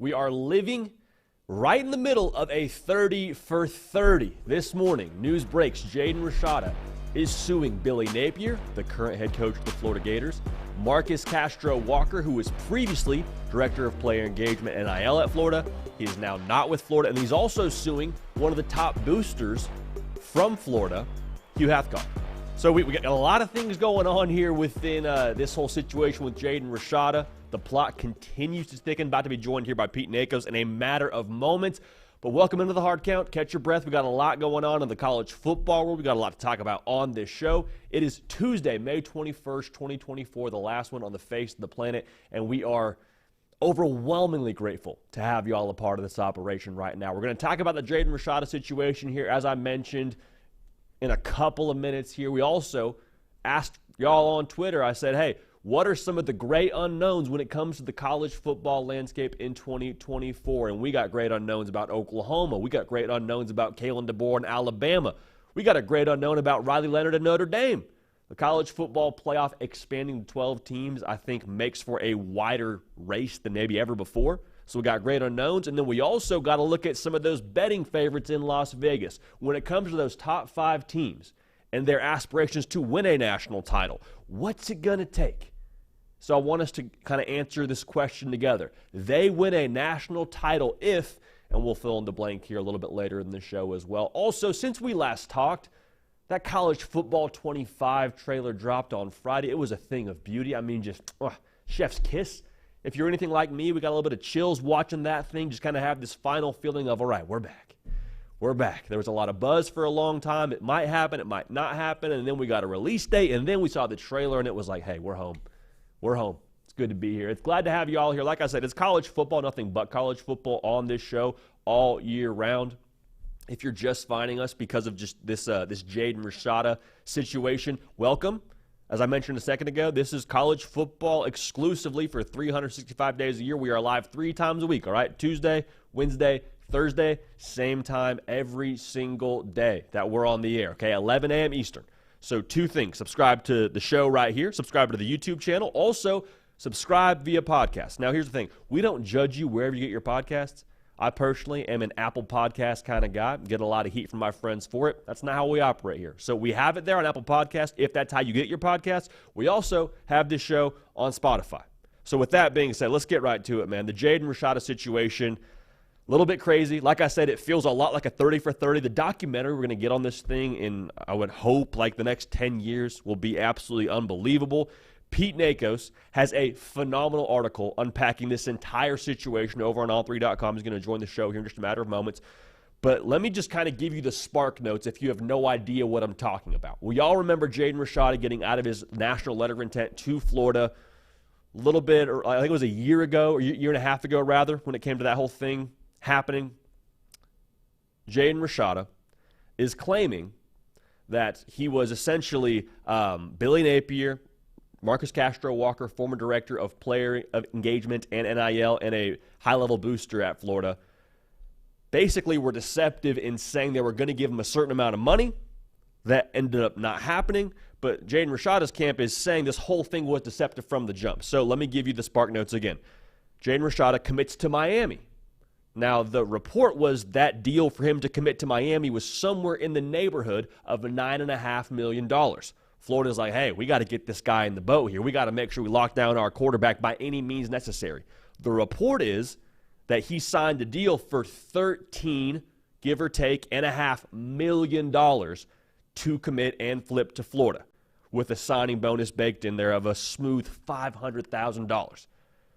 We are living right in the middle of a 30 for 30. This morning, news breaks Jaden Rashada is suing Billy Napier, the current head coach of the Florida Gators, Marcus Castro Walker, who was previously director of player engagement and NIL at Florida. He is now not with Florida, and he's also suing one of the top boosters from Florida, Hugh Hathcock. So we got a lot of things going on here within this whole situation with Jaden Rashada. The plot continues to thicken. About to be joined here by Pete Nakos in a matter of moments. But welcome into the Hard Count. Catch your breath. We got a lot going on in the college football world. We got a lot to talk about on this show. It is Tuesday, May 21st, 2024, the last one on the face of the planet, and we are overwhelmingly grateful to have y'all a part of this operation right now. We're going to talk about the Jaden Rashada situation here, as I mentioned, in a couple of minutes here. We also asked y'all on Twitter, I said, hey, what are some of the great unknowns when it comes to the college football landscape in 2024? And we got great unknowns about Oklahoma. We got great unknowns about Kalen Deboer in Alabama. We got a great unknown about Riley Leonard at Notre Dame. The college football playoff expanding to 12 teams, I think, makes for a wider race than maybe ever before. So we got great unknowns, and then we also got to look at some of those betting favorites in Las Vegas. When it comes to those top 5 teams and their aspirations to win a national title, what's it going to take? So I want us to kind of answer this question together. They win a national title if, and we'll fill in the blank here a little bit later in the show as well. Also, since we last talked, that College Football 25 trailer dropped on Friday. It was a thing of beauty. I mean, just chef's kiss. If you're anything like me, we got a little bit of chills watching that thing, just kind of have this final feeling of, all right, we're back. We're back. There was a lot of buzz for a long time. It might happen, it might not happen, and then we got a release date, and then we saw the trailer, and it was like, hey, we're home. We're home. It's good to be here. It's glad to have you all here. Like I said, it's college football, nothing but college football on this show all year round. If you're just finding us because of just this Jaden Rashada situation, welcome. As I mentioned a second ago, this is college football exclusively for 365 days a year. We are live 3 times a week, all right? Tuesday, Wednesday, Thursday, same time every single day that we're on the air, okay? 11 a.m. Eastern. So 2 things. Subscribe to the show right here. Subscribe to the YouTube channel. Also, subscribe via podcast. Now, here's the thing. We don't judge you wherever you get your podcasts. I personally am an Apple Podcast kind of guy. Get a lot of heat from my friends for it. That's not how we operate here. So we have it there on Apple Podcast if that's how you get your podcasts. We also have this show on Spotify. So with that being said, let's get right to it, man. The Jaden Rashada situation, a little bit crazy. Like I said, it feels a lot like a 30 for 30. The documentary we're going to get on this thing in, I would hope, like the next 10 years will be absolutely unbelievable. Pete Nakos has a phenomenal article unpacking this entire situation over on all3.com. He's going to join the show here in just a matter of moments. But let me just kind of give you the spark notes if you have no idea what I'm talking about. We all remember Jaden Rashada getting out of his national letter of intent to Florida a little bit, or I think it was a year ago, or year and a half ago rather, when it came to that whole thing happening. Jaden Rashada is claiming that he was essentially Billy Napier, Marcus Castro Walker, former director of player engagement and NIL and a high-level booster at Florida, basically were deceptive in saying they were going to give him a certain amount of money. That ended up not happening. But Jaden Rashada's camp is saying this whole thing was deceptive from the jump. So let me give you the spark notes again. Jaden Rashada commits to Miami. Now, the report was that deal for him to commit to Miami was somewhere in the neighborhood of $9.5 million. Florida's like, hey, we got to get this guy in the boat here. We got to make sure we lock down our quarterback by any means necessary. The report is that he signed a deal for 13, give or take, $1.5 million to commit and flip to Florida, with a signing bonus baked in there of a smooth $500,000.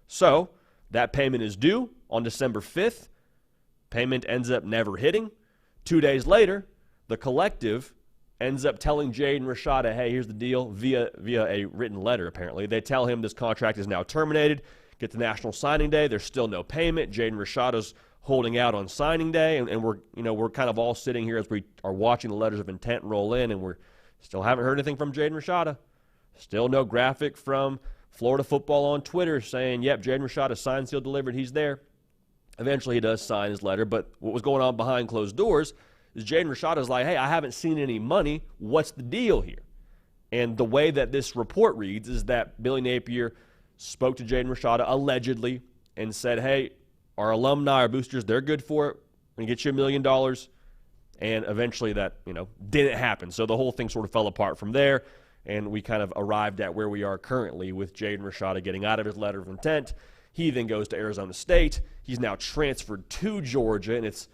So that payment is due on December 5th. Payment ends up never hitting. 2 days later, the collective ends up telling Jaden Rashada, hey, here's the deal, via a written letter, apparently. They tell him this contract is now terminated. Get to National Signing Day. There's still no payment. Jaden Rashada's holding out on signing day, and we're kind of all sitting here as we are watching the letters of intent roll in, and we're still haven't heard anything from Jaden Rashada. Still no graphic from Florida football on Twitter saying, yep, Jaden Rashada signed, sealed, delivered, he's there. Eventually he does sign his letter, but what was going on behind closed doors is Jaden Rashada's like, hey, I haven't seen any money. What's the deal here? And the way that this report reads is that Billy Napier spoke to Jaden Rashada allegedly and said, hey, our alumni, our boosters, they're good for it. We're going to get you $1 million. And eventually that, didn't happen. So the whole thing sort of fell apart from there, and we kind of arrived at where we are currently with Jaden Rashada getting out of his letter of intent. He then goes to Arizona State. He's now transferred to Georgia, and it's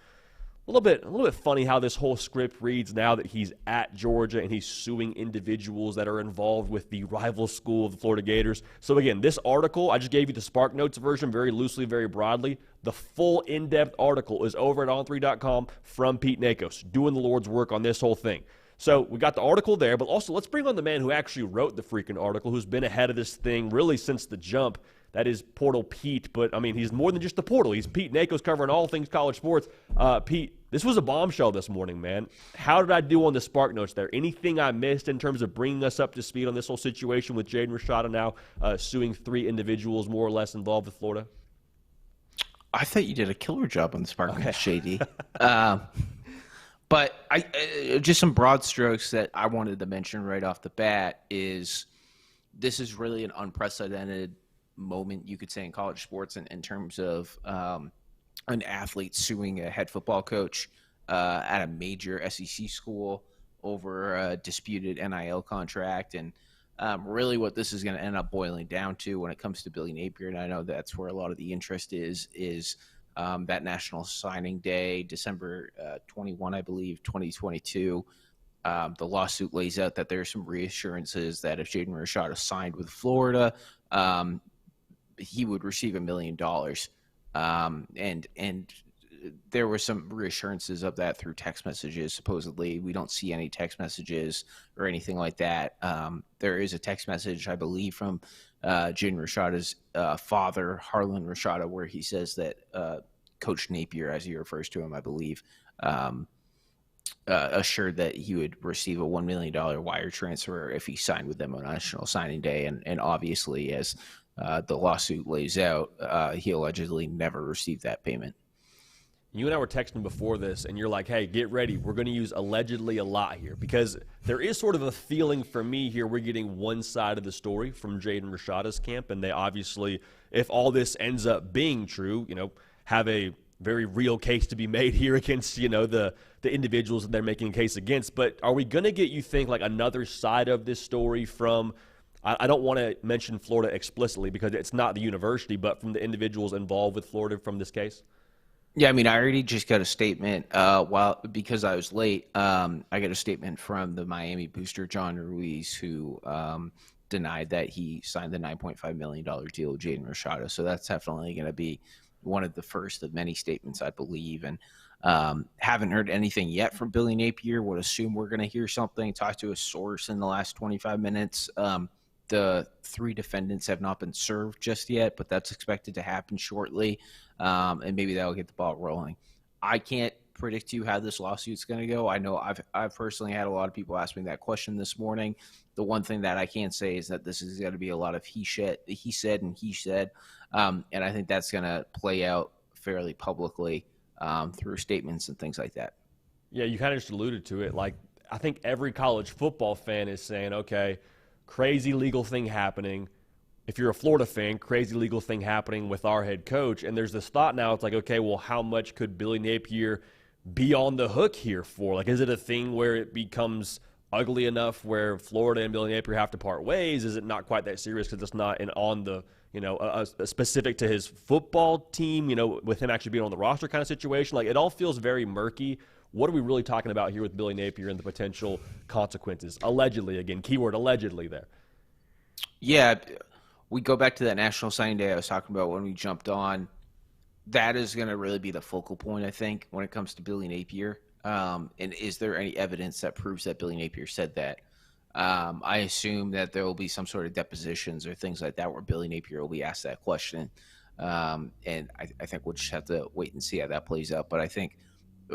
a little bit funny how this whole script reads now that he's at Georgia and he's suing individuals that are involved with the rival school of the Florida Gators. So again, this article, I just gave you the Spark Notes version very loosely, very broadly. The full in-depth article is over at on3.com from Pete Nakos, doing the Lord's work on this whole thing. So we got the article there, but also let's bring on the man who actually wrote the freaking article, who's been ahead of this thing really since the jump. That is Portal Pete, but, he's more than just the portal. He's Pete Nakos covering all things college sports. Pete, this was a bombshell this morning, man. How did I do on the Spark Notes there? Anything I missed in terms of bringing us up to speed on this whole situation with Jaden Rashada now suing 3 individuals more or less involved with Florida? I thought you did a killer job on the Spark Notes, JD. But just some broad strokes that I wanted to mention right off the bat is this is really an unprecedented moment, you could say, in college sports in terms of an athlete suing a head football coach at a major SEC school over a disputed NIL contract. And really what this is going to end up boiling down to when it comes to Billy Napier, and I know that's where a lot of the interest is that National Signing Day, December 21, I believe, 2022. The lawsuit lays out that there are some reassurances that if Jaden Rashada signed with Florida, he would receive $1 million. And there were some reassurances of that through text messages. Supposedly, we don't see any text messages or anything like that. There is a text message, I believe, from Jaden Rashada's father, Harlan Rashada, where he says that Coach Napier, as he refers to him, I believe, assured that he would receive a $1 million wire transfer if he signed with them on National Signing Day. And obviously, as the lawsuit lays out, he allegedly never received that payment. You and I were texting before this, and you're like, hey, get ready. We're going to use allegedly a lot here because there is sort of a feeling for me here we're getting one side of the story from Jaden Rashada's camp, and they obviously, if all this ends up being true, have a very real case to be made here against, the individuals that they're making a case against. But are we going to get, you think, like another side of this story from – I don't want to mention Florida explicitly because it's not the university, but from the individuals involved with Florida from this case? Yeah, I already just got a statement because I was late. I got a statement from the Miami booster, John Ruiz, who denied that he signed the $9.5 million deal with Jaden Rashada. So that's definitely going to be one of the first of many statements, I believe. And haven't heard anything yet from Billy Napier. Would assume we're going to hear something. Talked to a source in the last 25 minutes. The 3 defendants have not been served just yet, but that's expected to happen shortly, and maybe that'll get the ball rolling. I can't predict to you how this lawsuit's going to go. I know I've personally had a lot of people ask me that question this morning. The one thing that I can say is that this is going to be a lot of he said, and he said, and I think that's going to play out fairly publicly through statements and things like that. Yeah, you kind of just alluded to it. Like, I think every college football fan is saying, okay, crazy legal thing happening. If you're a Florida fan, crazy legal thing happening with our head coach. And there's this thought now, it's like, okay, well, how much could Billy Napier be on the hook here for? Like, is it a thing where it becomes ugly enough where Florida and Billy Napier have to part ways? Is it not quite that serious because it's not on the, a specific to his football team, with him actually being on the roster kind of situation? Like, it all feels very murky. What are we really talking about here with Billy Napier and the potential consequences? Allegedly, again, keyword allegedly there. Yeah, we go back to that National Signing Day I was talking about when we jumped on. That is going to really be the focal point, I think, when it comes to Billy Napier. And is there any evidence that proves that Billy Napier said that? I assume that there will be some sort of depositions or things like that where Billy Napier will be asked that question. And I think we'll just have to wait and see how that plays out. But I think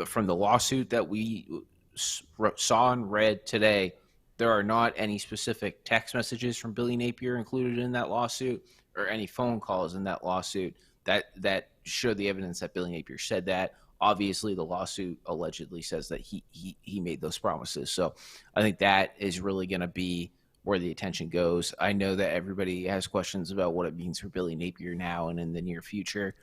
from the lawsuit that we saw and read today, there are not any specific text messages from Billy Napier included in that lawsuit or any phone calls in that lawsuit that show the evidence that Billy Napier said that. Obviously, the lawsuit allegedly says that he made those promises. So I think that is really going to be where the attention goes. I know that everybody has questions about what it means for Billy Napier now and in the near future.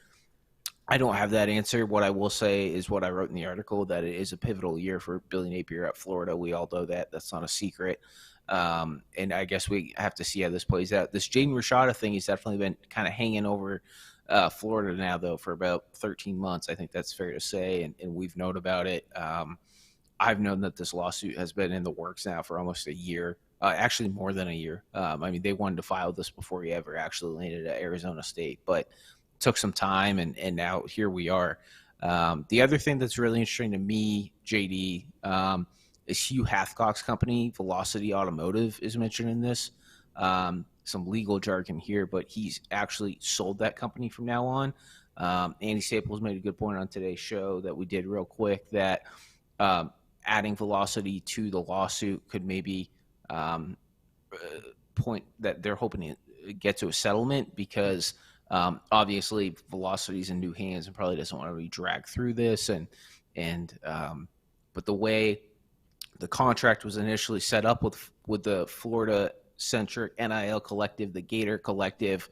I don't have that answer. What I will say is what I wrote in the article, that it is a pivotal year for Billy Napier at Florida. We all know that. That's not a secret. And I guess we have to see how this plays out. This Jaden Rashada thing has definitely been kind of hanging over Florida now, though, for about 13 months. I think that's fair to say, and we've known about it. I've known that this lawsuit has been in the works now for almost a year, actually more than a year. I mean, they wanted to file this before he ever actually landed at Arizona State, but took some time, and now here we are. The other thing that's really interesting to me, JD, is Hugh Hathcock's company, Velocity Automotive, is mentioned in this. Some legal jargon here, but he's actually sold that company from now on. Andy Staples made a good point on today's show that we did real quick, that adding Velocity to the lawsuit could maybe point that they're hoping to get to a settlement, because obviously Velocity's in new hands and probably doesn't want to be dragged through this. But the way the contract was initially set up with the Florida-centric NIL collective, the Gator Collective,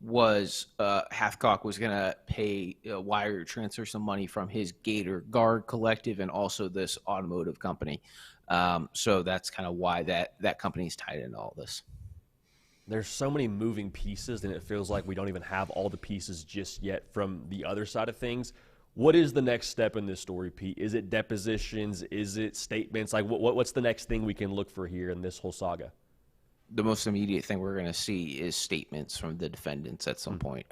was Hathcock was going to pay wire transfer some money from his Gator Guard Collective and also this automotive company. So that's kind of why that company is tied into all this. There's so many moving pieces, and it feels like we don't even have all the pieces just yet from the other side of things. What is the next step in this story, Pete? Is it depositions? Is it statements? Like, what's the next thing we can look for here in this whole saga? The most immediate thing we're going to see is statements from the defendants at some point.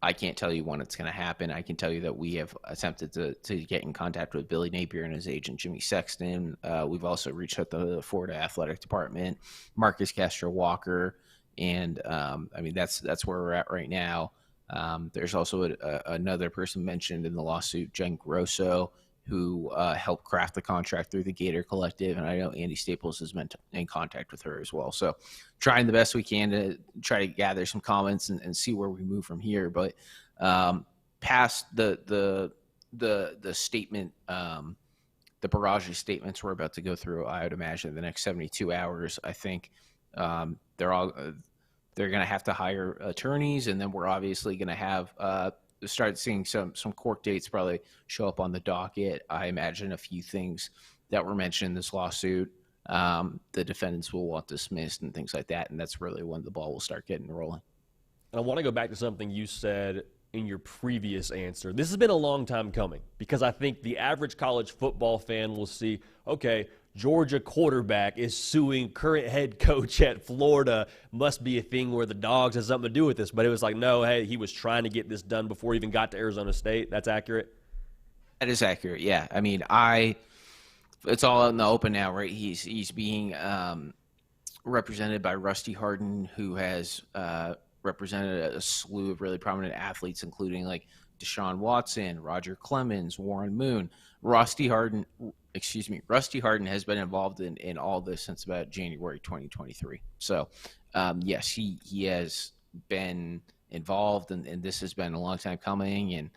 I can't tell you when it's going to happen. I can tell you that we have attempted to get in contact with Billy Napier and his agent, Jimmy Sexton. We've also reached out to the Florida Athletic Department, Marcus Castro Walker, and I mean, that's where we're at right now. There's also another person mentioned in the lawsuit, Jen Grosso, who helped craft the contract through the Gator Collective, and I know Andy Staples has been in contact with her as well. So trying the best we can to try to gather some comments and see where we move from here. But past the statement, the barrage of statements we're about to go through, I would imagine the next 72 hours, I think they're going to have to hire attorneys, and then we're obviously going to have start seeing some court dates probably show up on the docket. I imagine a few things that were mentioned in this lawsuit, the defendants will want dismissed and things like that, and that's really when the ball will start getting rolling. And I want to go back to something you said in your previous answer. This has been a long time coming, because I think the average college football fan will see, okay, Georgia quarterback is suing current head coach at Florida. Must be a thing where the dogs has something to do with this. But it was like, no, hey, he was trying to get this done before he even got to Arizona State. That's accurate? That is accurate, yeah. I mean, it's all out in the open now, right? He's being represented by Rusty Hardin, who has represented a slew of really prominent athletes, including like Deshaun Watson, Roger Clemens, Warren Moon. Rusty Hardin has been involved in all this since about January 2023. So, yes, he has been involved, and this has been a long time coming. And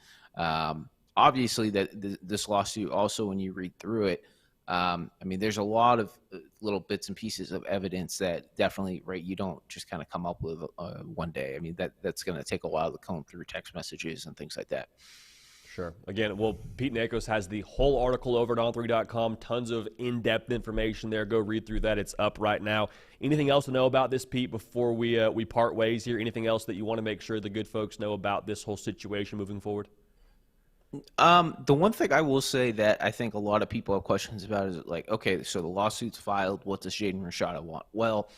obviously, this lawsuit also, when you read through it, I mean, there's a lot of little bits and pieces of evidence that definitely, right, you don't just kind of come up with one day. I mean, that's going to take a while to comb through text messages and things like that. Sure. Again, well, Pete Nakos has the whole article over at on3.com. Tons of in-depth information there. Go read through that. It's up right now. Anything else to know about this, Pete, before we part ways here? Anything else that you want to make sure the good folks know about this whole situation moving forward? The one thing I will say that I think a lot of people have questions about is like, okay, so the lawsuit's filed. What does Jaden Rashada want? Well,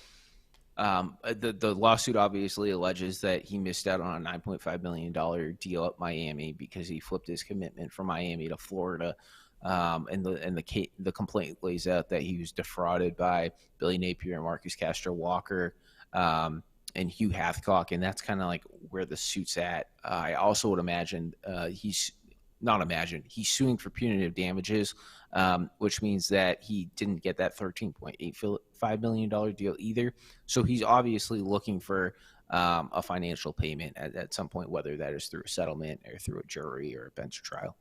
the lawsuit obviously alleges that he missed out on a $9.5 million deal at Miami because he flipped his commitment from Miami to Florida. And the complaint lays out that he was defrauded by Billy Napier and Marcus Castro Walker and Hugh Hathcock, and that's kind of like where the suit's at. I also would imagine he's suing for punitive damages, which means that he didn't get that $13.85 million deal either. So he's obviously looking for a financial payment at some point, whether that is through a settlement or through a jury or a bench trial.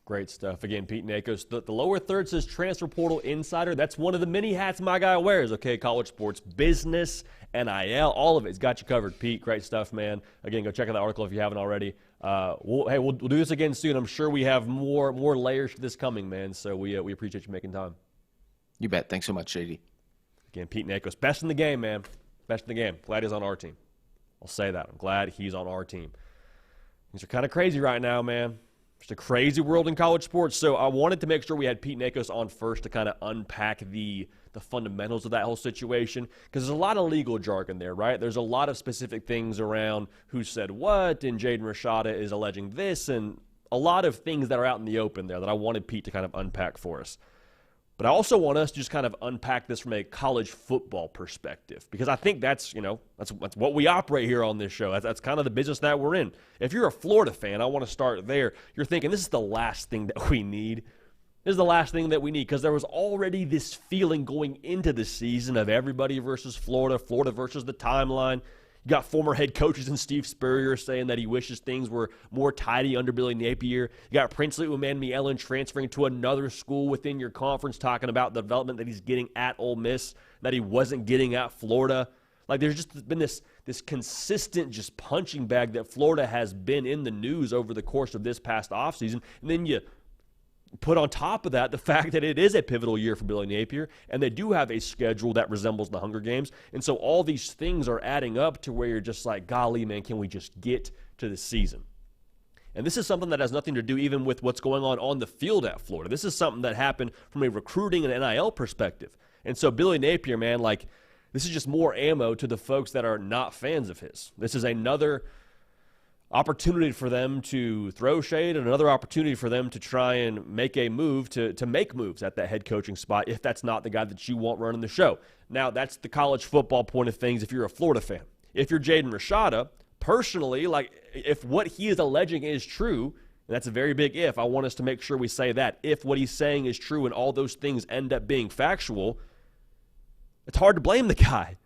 Great stuff. Again, Pete Nakos. The lower third says transfer portal insider. That's one of the many hats my guy wears, okay? College sports, business, NIL, all of it. He's got you covered, Pete. Great stuff, man. Again, go check out the article if you haven't already. We'll do this again soon. I'm sure we have more layers to this coming, man. So we appreciate you making time. You bet. Thanks so much, JD. Again, Pete Nakos, best in the game, man. Best in the game. Glad he's on our team. I'll say that. I'm glad he's on our team. Things are kind of crazy right now, man. It's a crazy world in college sports. So I wanted to make sure we had Pete Nakos on first to kind of unpack the fundamentals of that whole situation, because there's a lot of legal jargon there, right? There's a lot of specific things around who said what, and Jaden Rashada is alleging this, and a lot of things that are out in the open there that I wanted Pete to kind of unpack for us. But I also want us to just kind of unpack this from a college football perspective, because I think that's what we operate here on this show. That's kind of the business that we're in. If you're a Florida fan, I want to start there. You're thinking this is the last thing that we need. This is the last thing that we need, because there was already this feeling going into the season of everybody versus Florida, Florida versus the timeline. You got former head coaches and Steve Spurrier saying that he wishes things were more tidy under Billy Napier. You got Princely Umanmielen transferring to another school within your conference, talking about the development that he's getting at Ole Miss that he wasn't getting at Florida. Like, there's just been this consistent just punching bag that Florida has been in the news over the course of this past offseason. And then you put on top of that the fact that it is a pivotal year for Billy Napier, and they do have a schedule that resembles the Hunger Games. And so all these things are adding up to where you're just like, golly, man, can we just get to the season? And this is something that has nothing to do even with what's going on the field at Florida. This is something that happened from a recruiting and NIL perspective. And so Billy Napier, man, like, this is just more ammo to the folks that are not fans of his. This is another opportunity for them to throw shade and another opportunity for them to try and make a move to make moves at that head coaching spot if that's not the guy that you want running the show. Now, that's the college football point of things if you're a Florida fan. If you're Jaden Rashada, personally, like, if what he is alleging is true, and that's a very big if, I want us to make sure we say that. If what he's saying is true and all those things end up being factual, it's hard to blame the guy.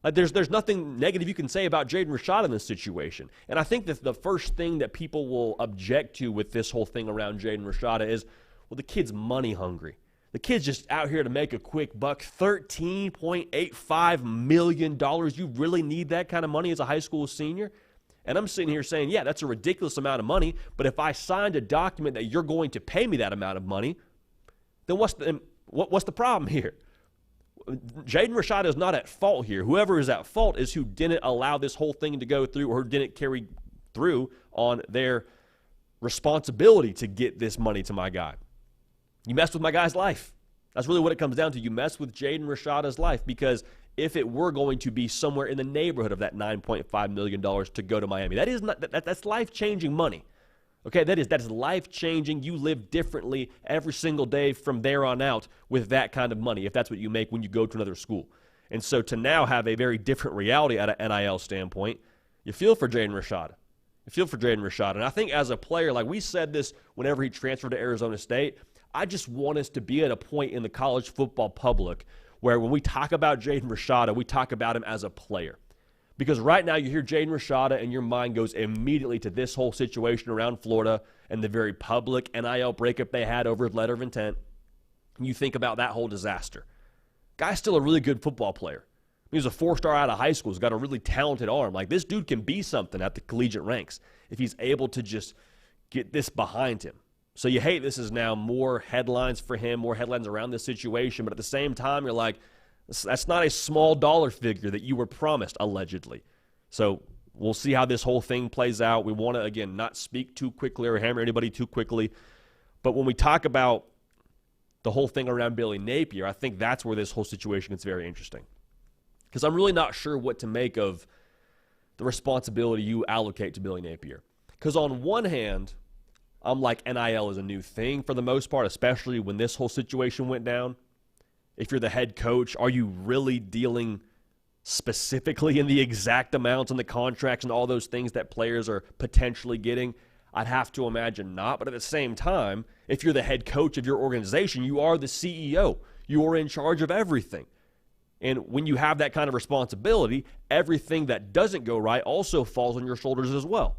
There's nothing negative you can say about Jaden Rashada in this situation. And I think that the first thing that people will object to with this whole thing around Jaden Rashada is, well, the kid's money hungry. The kid's just out here to make a quick buck. $13.85 million. You really need that kind of money as a high school senior? And I'm sitting here saying, yeah, that's a ridiculous amount of money, but if I signed a document that you're going to pay me that amount of money, then what's the problem here? Jaden Rashada is not at fault here. Whoever is at fault is who didn't allow this whole thing to go through or didn't carry through on their responsibility to get this money to my guy. You messed with my guy's life. That's really what it comes down to. You messed with Jaden Rashada's life, because if it were going to be somewhere in the neighborhood of that $9.5 million to go to Miami, that's life-changing money. Okay, that is life-changing. You live differently every single day from there on out with that kind of money, if that's what you make when you go to another school. And so to now have a very different reality at an NIL standpoint, you feel for Jaden Rashada. You feel for Jaden Rashada. And I think as a player, like we said this whenever he transferred to Arizona State, I just want us to be at a point in the college football public where when we talk about Jaden Rashada, we talk about him as a player. Because right now you hear Jaden Rashada and your mind goes immediately to this whole situation around Florida and the very public NIL breakup they had over his letter of intent. And you think about that whole disaster. Guy's still a really good football player. He was a 4-star out of high school. He's got a really talented arm. Like, this dude can be something at the collegiate ranks if he's able to just get this behind him. So you hate this is now more headlines for him, more headlines around this situation. But at the same time, you're like, that's not a small dollar figure that you were promised, allegedly. So we'll see how this whole thing plays out. We want to, again, not speak too quickly or hammer anybody too quickly. But when we talk about the whole thing around Billy Napier, I think that's where this whole situation gets very interesting. Because I'm really not sure what to make of the responsibility you allocate to Billy Napier. Because on one hand, I'm like, NIL is a new thing for the most part, especially when this whole situation went down. If you're the head coach, are you really dealing specifically in the exact amounts and the contracts and all those things that players are potentially getting? I'd have to imagine not. But at the same time, if you're the head coach of your organization, you are the CEO. You are in charge of everything. And when you have that kind of responsibility, everything that doesn't go right also falls on your shoulders as well.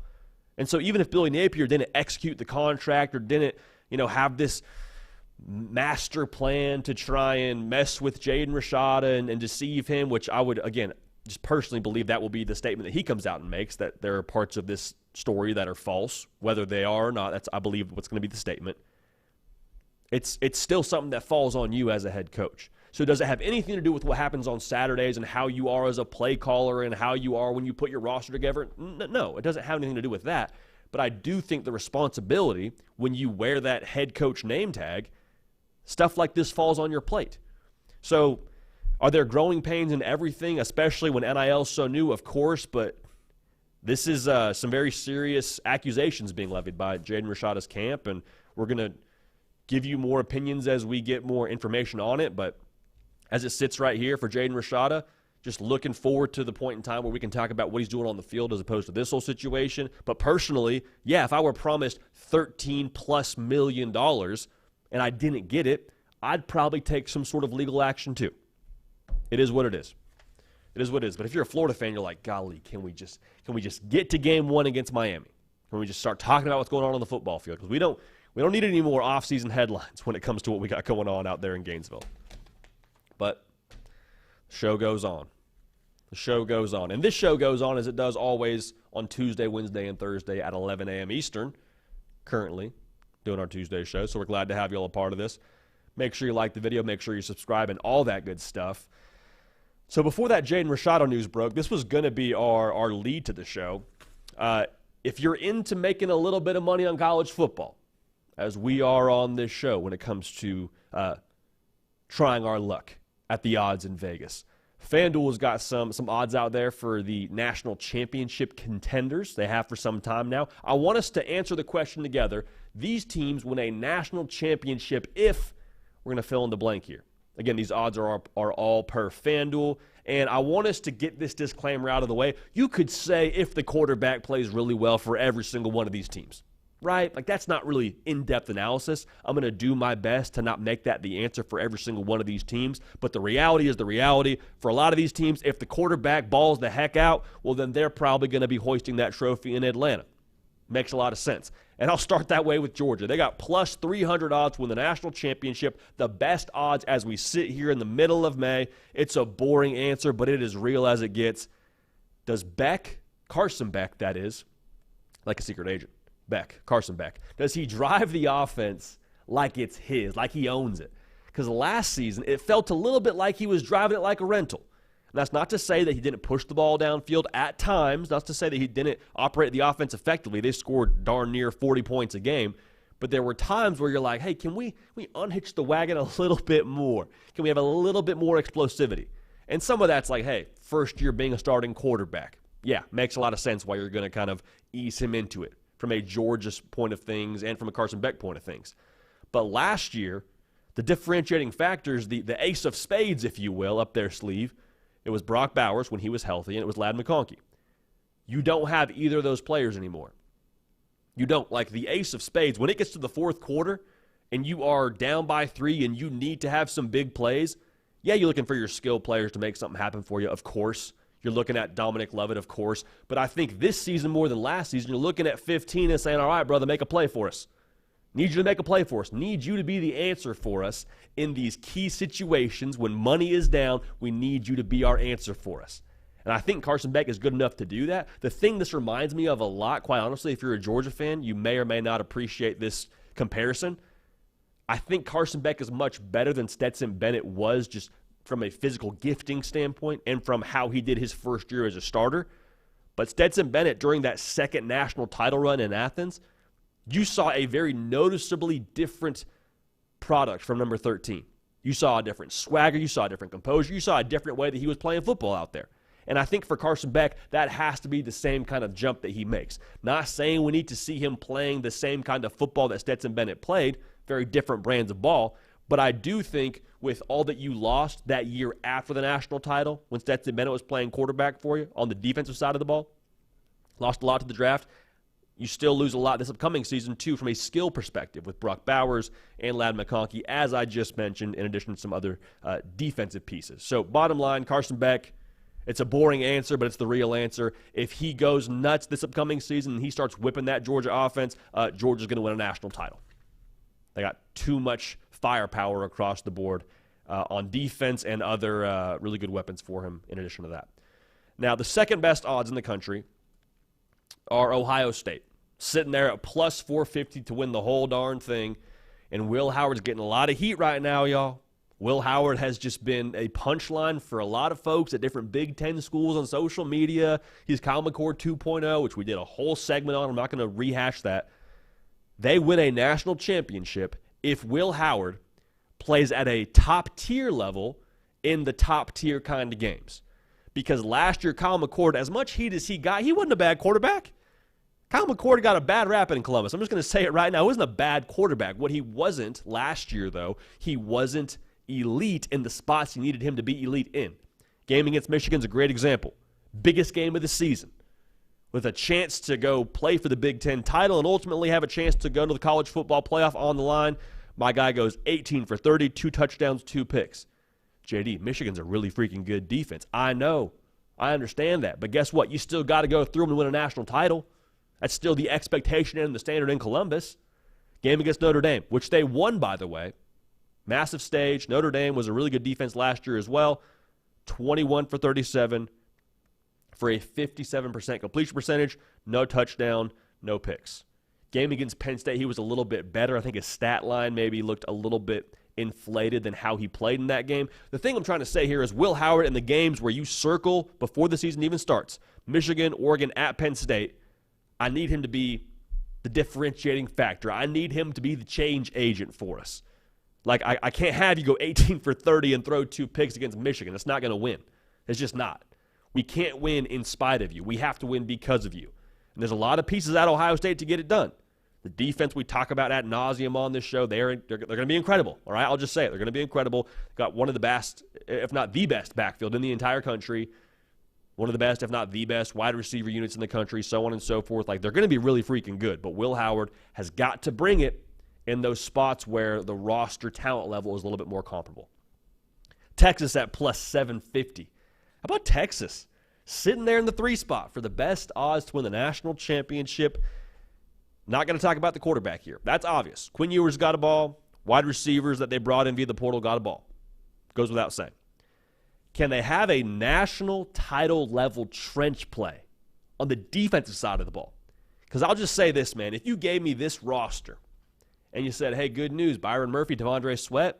And so even if Billy Napier didn't execute the contract or didn't have this master plan to try and mess with Jaden Rashada and deceive him, which I would, again, just personally believe that will be the statement that he comes out and makes, that there are parts of this story that are false. Whether they are or not, that's, I believe, what's going to be the statement. It's still something that falls on you as a head coach. So does it have anything to do with what happens on Saturdays and how you are as a play caller and how you are when you put your roster together? No, it doesn't have anything to do with that. But I do think the responsibility, when you wear that head coach name tag, stuff like this falls on your plate. So are there growing pains in everything, especially when NIL is so new? Of course, but this is some very serious accusations being levied by Jaden Rashada's camp, and we're going to give you more opinions as we get more information on it. But as it sits right here for Jaden Rashada, just looking forward to the point in time where we can talk about what he's doing on the field as opposed to this whole situation. But personally, yeah, if I were promised $13+ million and I didn't get it, I'd probably take some sort of legal action too. It is what it is. It is what it is. But if you're a Florida fan, you're like, golly, can we just get to game 1 against Miami? Can we just start talking about what's going on the football field? Because we don't need any more off-season headlines when it comes to what we got going on out there in Gainesville. But the show goes on. The show goes on. And this show goes on as it does always on Tuesday, Wednesday, and Thursday at 11 a.m. Eastern. Currently doing our Tuesday show, so we're glad to have you all a part of this. Make sure you like the video. Make sure you subscribe and all that good stuff. So before that Jaden Rashada news broke, this was going to be our lead to the show. If you're into making a little bit of money on college football, as we are on this show when it comes to trying our luck at the odds in Vegas, FanDuel's got some odds out there for the national championship contenders. They have for some time now. I want us to answer the question together. These teams win a national championship if we're going to fill in the blank here. Again, these odds are all per FanDuel, and I want us to get this disclaimer out of the way. You could say if the quarterback plays really well for every single one of these teams, right? Like, that's not really in-depth analysis. I'm going to do my best to not make that the answer for every single one of these teams, but the reality is the reality. For a lot of these teams, if the quarterback balls the heck out, well, then they're probably going to be hoisting that trophy in Atlanta. Makes a lot of sense. And I'll start that way with Georgia. They got plus 300 odds to win the national championship, the best odds as we sit here in the middle of May. It's a boring answer, but it is real as it gets. Does Carson Beck, that is, like a secret agent, Carson Beck, does he drive the offense like it's his, like he owns it? Because last season, it felt a little bit like he was driving it like a rental. And that's not to say that he didn't push the ball downfield at times. Not to say that he didn't operate the offense effectively. They scored darn near 40 points a game. But there were times where you're like, hey, can we unhitch the wagon a little bit more? Can we have a little bit more explosivity? And some of that's like, hey, first year being a starting quarterback. Yeah, makes a lot of sense why you're going to kind of ease him into it from a Georgia point of things and from a Carson Beck point of things. But last year, the differentiating factors, the ace of spades, if you will, up their sleeve, it was Brock Bowers when he was healthy, and it was Ladd McConkey. You don't have either of those players anymore. You don't. Like the ace of spades, when it gets to the fourth quarter and you are down by 3 and you need to have some big plays, yeah, you're looking for your skill players to make something happen for you, of course. You're looking at Dominic Lovett, of course. But I think this season more than last season, you're looking at 15 and saying, all right, brother, make a play for us. Need you to make a play for us. Need you to be the answer for us in these key situations. When money is down, we need you to be our answer for us. And I think Carson Beck is good enough to do that. The thing this reminds me of a lot, quite honestly, if you're a Georgia fan, you may or may not appreciate this comparison. I think Carson Beck is much better than Stetson Bennett was, just from a physical gifting standpoint and from how he did his first year as a starter. But Stetson Bennett, during that second national title run in Athens, you saw a very noticeably different product from number 13. You saw a different swagger. You saw a different composure. You saw a different way that he was playing football out there. And I think for Carson Beck, that has to be the same kind of jump that he makes. Not saying we need to see him playing the same kind of football that Stetson Bennett played, very different brands of ball, but I do think with all that you lost that year after the national title, when Stetson Bennett was playing quarterback for you on the defensive side of the ball, lost a lot to the draft, you still lose a lot this upcoming season, too, from a skill perspective with Brock Bowers and Ladd McConkey, as I just mentioned, in addition to some other defensive pieces. So bottom line, Carson Beck, it's a boring answer, but it's the real answer. If he goes nuts this upcoming season and he starts whipping that Georgia offense, Georgia's going to win a national title. They got too much firepower across the board on defense and other really good weapons for him in addition to that. Now, the second best odds in the country are Ohio State, sitting there at plus 450 to win the whole darn thing. And Will Howard's getting a lot of heat right now, y'all. Will Howard has just been a punchline for a lot of folks at different Big Ten schools on social media. He's Kyle McCord 2.0, which we did a whole segment on. I'm not going to rehash that. They win a national championship if Will Howard plays at a top-tier level in the top-tier kind of games. Because last year, Kyle McCord, as much heat as he got, he wasn't a bad quarterback. Kyle McCord got a bad rap in Columbus. I'm just going to say it right now. He wasn't a bad quarterback. What he wasn't last year, though, he wasn't elite in the spots you needed him to be elite in. Game against Michigan's a great example. Biggest game of the season. With a chance to go play for the Big Ten title and ultimately have a chance to go to the college football playoff on the line, my guy goes 18 for 30, 2 touchdowns, 2 picks. JD, Michigan's a really freaking good defense. I know. I understand that. But guess what? You still got to go through them to win a national title. That's still the expectation and the standard in Columbus. Game against Notre Dame, which they won, by the way. Massive stage. Notre Dame was a really good defense last year as well. 21 for 37 for a 57% completion percentage. No touchdown, no picks. Game against Penn State, he was a little bit better. I think his stat line maybe looked a little bit inflated than how he played in that game. The thing I'm trying to say here is Will Howard in the games where you circle before the season even starts, Michigan, Oregon, at Penn State, I need him to be the differentiating factor. I need him to be the change agent for us. Like, I can't have you go 18 for 30 and throw 2 picks against Michigan. That's not going to win. It's just not. We can't win in spite of you. We have to win because of you. And there's a lot of pieces at Ohio State to get it done. The defense we talk about ad nauseum on this show, they're going to be incredible. All right, I'll just say it. They're going to be incredible. Got one of the best, if not the best, backfield in the entire country. One of the best, if not the best, wide receiver units in the country, so on and so forth. Like, they're going to be really freaking good. But Will Howard has got to bring it in those spots where the roster talent level is a little bit more comparable. Texas at plus 750. How about Texas? Sitting there in the 3 spot for the best odds to win the national championship. Not going to talk about the quarterback here. That's obvious. Quinn Ewers got a ball. Wide receivers that they brought in via the portal got a ball. Goes without saying. Can they have a national title level trench play on the defensive side of the ball? Because I'll just say this, man. If you gave me this roster and you said, hey, good news, Byron Murphy, Devondre Sweat,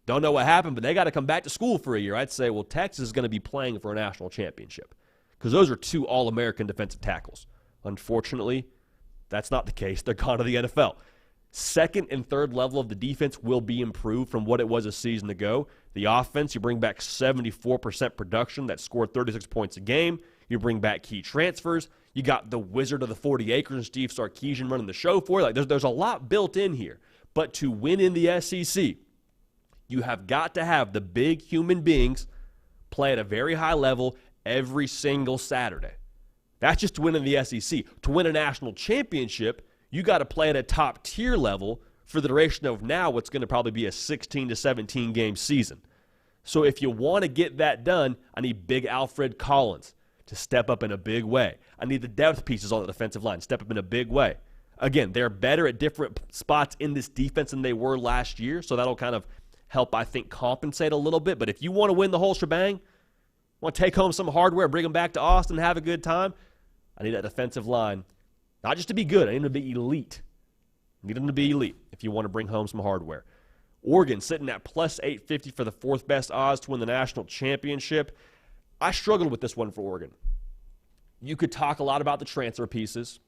don't know what happened, but they got to come back to school for a year, I'd say, well, Texas is going to be playing for a national championship because those are 2 All-American defensive tackles. Unfortunately, that's not the case. They're gone to the NFL. Second and third level of the defense will be improved from what it was a season ago. The offense, you bring back 74% production that scored 36 points a game. You bring back key transfers. You got the wizard of the 40 acres, Steve Sarkisian, running the show for you. Like, there's a lot built in here. But to win in the SEC, you have got to have the big human beings play at a very high level every single Saturday. That's just to win in the SEC. To win a national championship, you got to play at a top-tier level for the duration of now what's going to probably be a 16 to 17 game season. So if you want to get that done, I need big Alfred Collins to step up in a big way. I need the depth pieces on the defensive line to step up in a big way. Again, they're better at different spots in this defense than they were last year, so that'll kind of help, I think, compensate a little bit. But if you want to win the whole shebang, want to take home some hardware, bring them back to Austin, have a good time, I need that defensive line, not just to be good, I need them to be elite. I need them to be elite if you want to bring home some hardware. Oregon sitting at plus 850 for the 4th best odds to win the national championship. I struggled with this one for Oregon. You could talk a lot about the transfer pieces.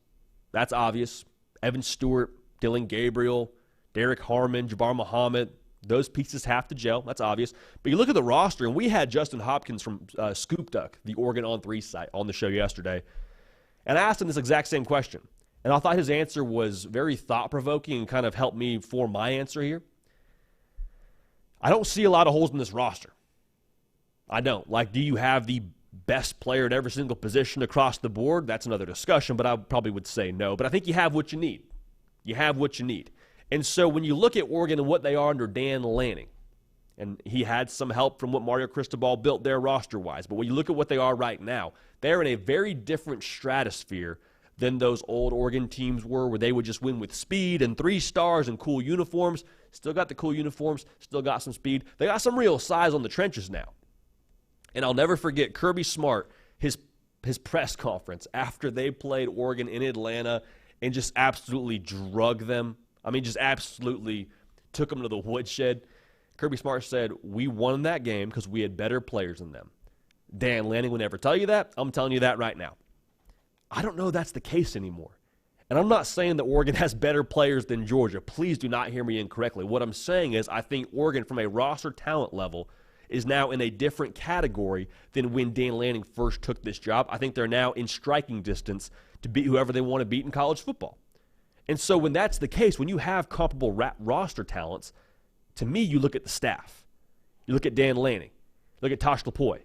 That's obvious. Evan Stewart, Dylan Gabriel, Derek Harmon, Jabbar Muhammad. Those pieces have to gel. That's obvious. But you look at the roster, and we had Justin Hopkins from Scoop Duck, the Oregon On 3 site, on the show yesterday. And I asked him this exact same question. And I thought his answer was very thought-provoking and kind of helped me form my answer here. I don't see a lot of holes in this roster. I don't. Like, do you have the best player at every single position across the board? That's another discussion, but I probably would say no. But I think you have what you need. You have what you need. And so when you look at Oregon and what they are under Dan Lanning, and he had some help from what Mario Cristobal built there roster-wise, but when you look at what they are right now, they're in a very different stratosphere than those old Oregon teams were, where they would just win with speed and 3 stars and cool uniforms. Still got the cool uniforms, still got some speed. They got some real size on the trenches now. And I'll never forget Kirby Smart, his press conference after they played Oregon in Atlanta and just absolutely drug them. I mean, just absolutely took them to the woodshed. Kirby Smart said, we won that game because we had better players than them. Dan Lanning would never tell you that. I'm telling you that right now. I don't know that's the case anymore. And I'm not saying that Oregon has better players than Georgia. Please do not hear me incorrectly. What I'm saying is I think Oregon, from a roster talent level, is now in a different category than when Dan Lanning first took this job. I think they're now in striking distance to beat whoever they want to beat in college football. And so when that's the case, when you have comparable roster talents, to me, you look at the staff. You look at Dan Lanning. You look at Tosh Lapoy.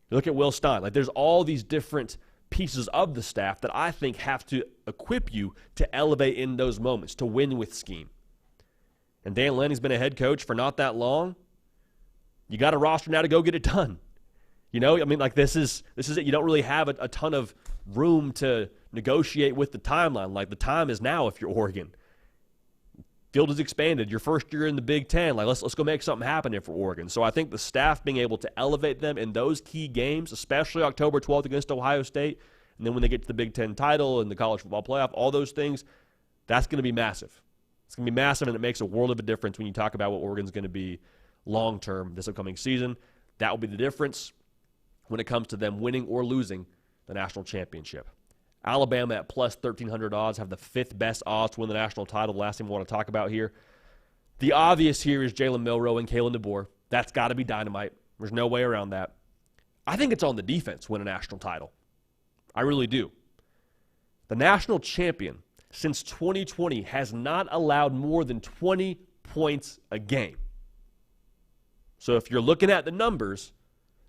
You look at Will Stein. Like, there's all these different pieces of the staff that I think have to equip you to elevate in those moments, to win with scheme. And Dan Lanning's been a head coach for not that long. You got a roster now to go get it done. You know, I mean, like, this is it. You don't really have a ton of room to negotiate with the timeline. Like, the time is now if you're Oregon. Field is expanded. Your first year in the Big Ten. Like, let's go make something happen here for Oregon. So I think the staff being able to elevate them in those key games, especially October 12th against Ohio State, and then when they get to the Big Ten title and the college football playoff, all those things, that's going to be massive. It's going to be massive, and it makes a world of a difference when you talk about what Oregon's going to be long-term this upcoming season. That will be the difference when it comes to them winning or losing the national championship. Alabama at plus 1,300 odds have the 5th best odds to win the national title. The last thing we want to talk about here. The obvious here is Jalen Milroe and Kalen Deboer. That's got to be dynamite. There's no way around that. I think it's on the defense win a national title. I really do. The national champion since 2020 has not allowed more than 20 points a game. So if you're looking at the numbers,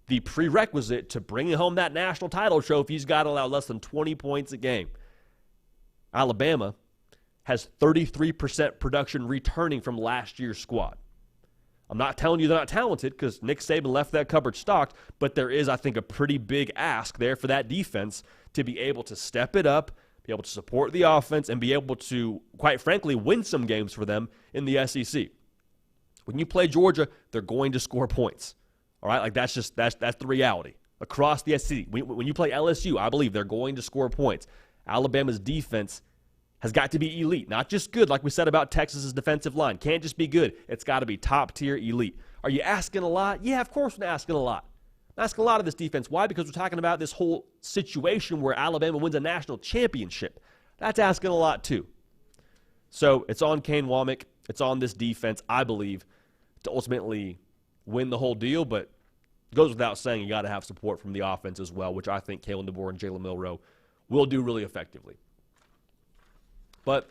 the prerequisite to bringing home that national title trophy, he's got to allow less than 20 points a game. Alabama has 33% production returning from last year's squad. I'm not telling you they're not talented because Nick Saban left that cupboard stocked, but there is, I think, a pretty big ask there for that defense to be able to step it up, be able to support the offense, and be able to, quite frankly, win some games for them in the SEC. When you play Georgia, they're going to score points. All right, like that's the reality across the SEC. When you play LSU, I believe they're going to score points. Alabama's defense has got to be elite, not just good, like we said about Texas's defensive line. Can't just be good. It's got to be top-tier elite. Are you asking a lot? Yeah, of course we're asking a lot. I'm asking a lot of this defense. Why? Because we're talking about this whole situation where Alabama wins a national championship. That's asking a lot too. So it's on Kane Womack. It's on this defense, I believe, to ultimately win the whole deal, but it goes without saying you got to have support from the offense as well, which I think Kalen Deboer and Jalen Milroe will do really effectively. But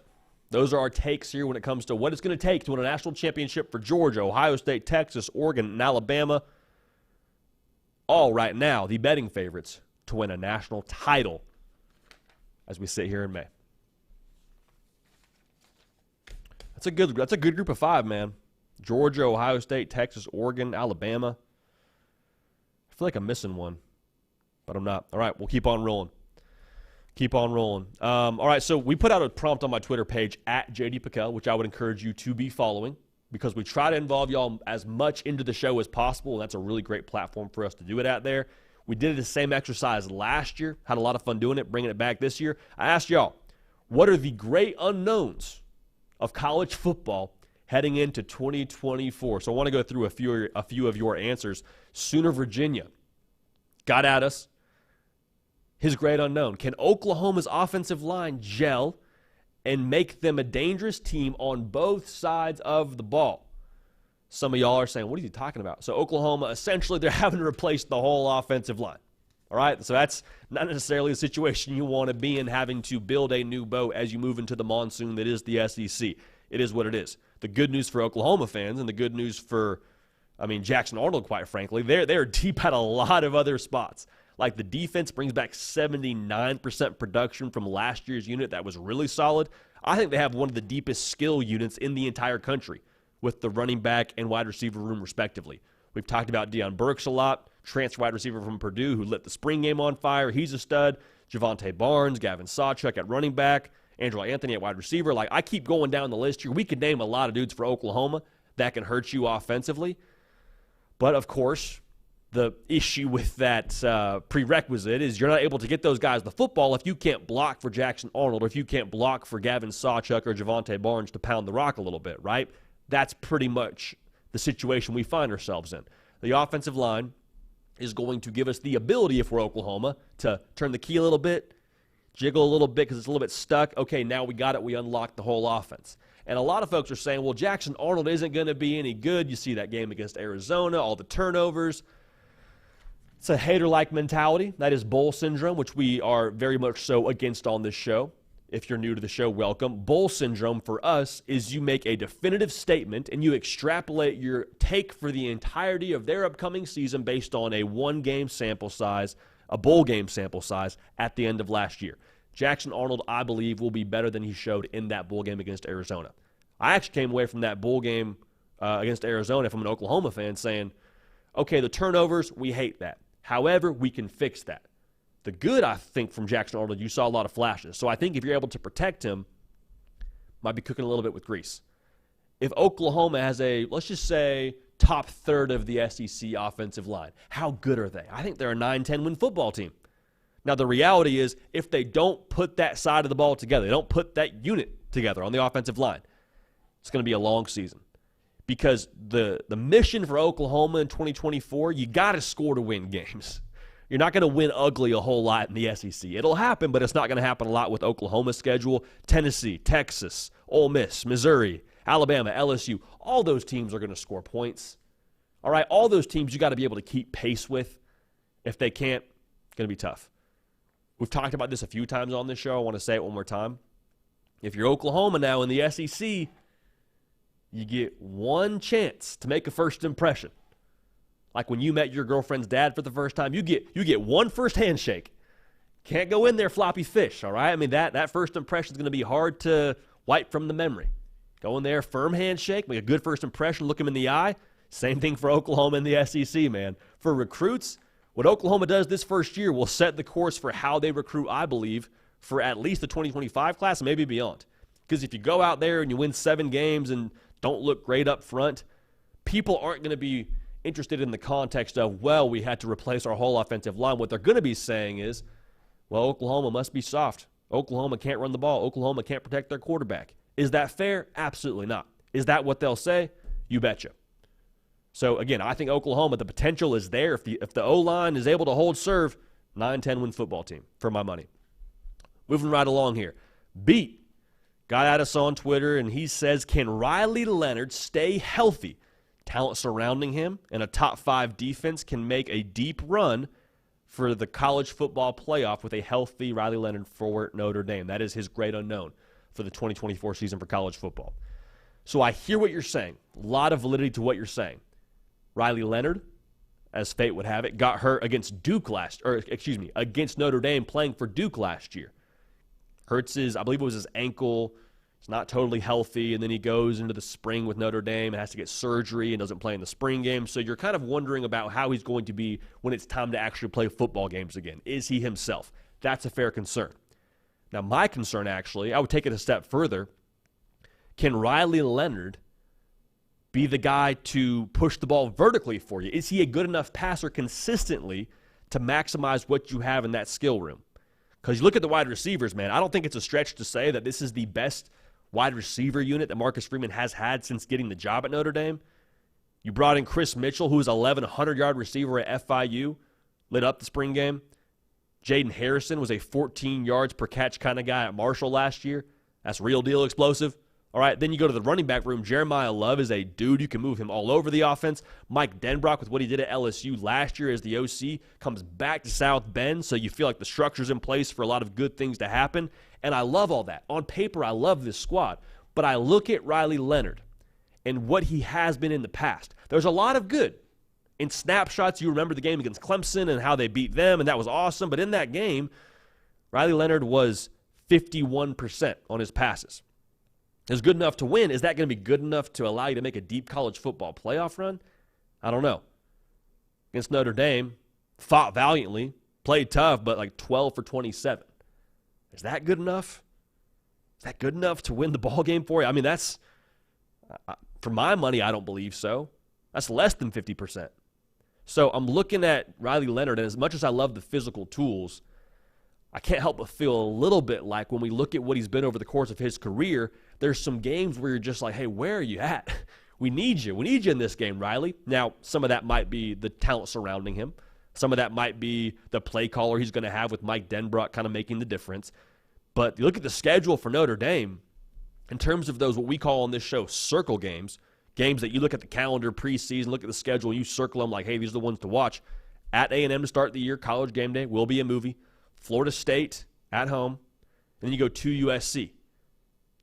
those are our takes here when it comes to what it's going to take to win a national championship for Georgia, Ohio State, Texas, Oregon, and Alabama. All right now, the betting favorites to win a national title as we sit here in May. That's a good group of 5, man. Georgia, Ohio State, Texas, Oregon, Alabama. I feel like I'm missing one, but I'm not. All right, we'll keep on rolling. All right, so we put out a prompt on my Twitter page, at JD Piquel, which I would encourage you to be following because we try to involve y'all as much into the show as possible, and that's a really great platform for us to do it at there. We did the same exercise last year, had a lot of fun doing it, bringing it back this year. I asked y'all, what are the great unknowns of college football heading into 2024. So I want to go through a few of your answers. Sooner Virginia got at us. His great unknown. Can Oklahoma's offensive line gel and make them a dangerous team on both sides of the ball? Some of y'all are saying, what are you talking about? So Oklahoma, essentially, they're having to replace the whole offensive line. All right, so that's not necessarily a situation you want to be in, having to build a new boat as you move into the monsoon that is the SEC. It is what it is. The good news for Oklahoma fans and the good news for, Jackson Arnold, quite frankly, they're deep at a lot of other spots. Like the defense brings back 79% production from last year's unit. That was really solid. I think they have one of the deepest skill units in the entire country with the running back and wide receiver room, respectively. We've talked about Deion Burks a lot, transfer wide receiver from Purdue who lit the spring game on fire. He's a stud. Javonte Barnes, Gavin Sawchuk at running back, Andrew Anthony at wide receiver. Like, I keep going down the list here. We could name a lot of dudes for Oklahoma that can hurt you offensively. But, of course, the issue with that prerequisite is you're not able to get those guys the football if you can't block for Jackson Arnold or if you can't block for Gavin Sawchuk or Javonte Barnes to pound the rock a little bit, right? That's pretty much the situation we find ourselves in. The offensive line is going to give us the ability, if we're Oklahoma, to turn the key a little bit, jiggle a little bit because it's a little bit stuck. Okay, now we got it. We unlocked the whole offense. And a lot of folks are saying, well, Jackson Arnold isn't going to be any good. You see that game against Arizona, all the turnovers. It's a hater-like mentality. That is bowl syndrome, which we are very much so against on this show. If you're new to the show, welcome. Bowl syndrome for us is you make a definitive statement and you extrapolate your take for the entirety of their upcoming season based on a one-game sample size, a bowl game sample size at the end of last year. Jackson Arnold, I believe, will be better than he showed in that bowl game against Arizona. I actually came away from that bowl game against Arizona, if I'm an Oklahoma fan, saying, okay, the turnovers, we hate that. However, we can fix that. The good, I think, from Jackson Arnold, you saw a lot of flashes. So I think if you're able to protect him, might be cooking a little bit with grease. If Oklahoma has a, let's just say, top third of the SEC offensive line, how good are they? I think they're a 9-10 win football team. Now, the reality is, if they don't put that side of the ball together, they don't put that unit together on the offensive line, it's going to be a long season. Because the mission for Oklahoma in 2024, you got to score to win games. You're not going to win ugly a whole lot in the SEC. It'll happen, but it's not going to happen a lot with Oklahoma's schedule. Tennessee, Texas, Ole Miss, Missouri, Alabama, LSU, all those teams are going to score points. All right, all those teams you got to be able to keep pace with. If they can't, it's going to be tough. We've talked about this a few times on this show. I want to say it one more time. If you're Oklahoma now in the SEC, you get one chance to make a first impression. Like when you met your girlfriend's dad for the first time, you get one first handshake. Can't go in there floppy fish, all right? I mean, that first impression is going to be hard to wipe from the memory. Go in there, firm handshake, make a good first impression, look him in the eye. Same thing for Oklahoma in the SEC, man. For recruits, what Oklahoma does this first year will set the course for how they recruit, I believe, for at least the 2025 class, maybe beyond. Because if you go out there and you win 7 games and don't look great up front, people aren't going to be interested in the context of, well, we had to replace our whole offensive line. What they're going to be saying is, well, Oklahoma must be soft. Oklahoma can't run the ball. Oklahoma can't protect their quarterback. Is that fair? Absolutely not. Is that what they'll say? You betcha. So, again, I think Oklahoma, the potential is there. If the O-line is able to hold serve, 9-10 win football team, for my money. Moving right along here. Beat got at us on Twitter, and he says, can Riley Leonard stay healthy? Talent surrounding him and a top 5 defense can make a deep run for the college football playoff with a healthy Riley Leonard for Notre Dame. That is his great unknown for the 2024 season for college football. So I hear what you're saying. A lot of validity to what you're saying. Riley Leonard, as fate would have it, got hurt against against Notre Dame playing for Duke last year. Hurts his, I believe it was his ankle. It's not totally healthy, and then he goes into the spring with Notre Dame and has to get surgery and doesn't play in the spring game. So you're kind of wondering about how he's going to be when it's time to actually play football games again. Is he himself? That's a fair concern. Now, my concern, actually, I would take it a step further. Can Riley Leonard be the guy to push the ball vertically for you? Is he a good enough passer consistently to maximize what you have in that skill room? Because you look at the wide receivers, man, I don't think it's a stretch to say that this is the best wide receiver unit that Marcus Freeman has had since getting the job at Notre Dame. You brought in Chris Mitchell, who was an 1,100-yard receiver at FIU, lit up the spring game. Jaden Harrison was a 14 yards per catch kind of guy at Marshall last year. That's real deal explosive. All right, then you go to the running back room. Jeremiah Love is a dude. You can move him all over the offense. Mike Denbrock, with what he did at LSU last year as the OC, comes back to South Bend, so you feel like the structure's in place for a lot of good things to happen. And I love all that. On paper, I love this squad. But I look at Riley Leonard and what he has been in the past. There's a lot of good. In snapshots, you remember the game against Clemson and how they beat them, and that was awesome. But in that game, Riley Leonard was 51% on his passes. Is good enough to win. Is that going to be good enough to allow you to make a deep college football playoff run? I don't know. Against Notre Dame, fought valiantly, played tough, but like 12 for 27. Is that good enough? Is that good enough to win the ball game for you? I mean, that's, for my money, I don't believe so. That's less than 50%. So I'm looking at Riley Leonard, and as much as I love the physical tools, I can't help but feel a little bit like when we look at what he's been over the course of his career, there's some games where you're just like, hey, where are you at? We need you. We need you in this game, Riley. Now, some of that might be the talent surrounding him. Some of that might be the play caller he's going to have with Mike Denbrock kind of making the difference. But you look at the schedule for Notre Dame, in terms of those what we call on this show circle games, games that you look at the calendar preseason, look at the schedule, and you circle them like, hey, these are the ones to watch. At A&M to start the year, College Game Day will be a movie. Florida State at home. And then you go to USC.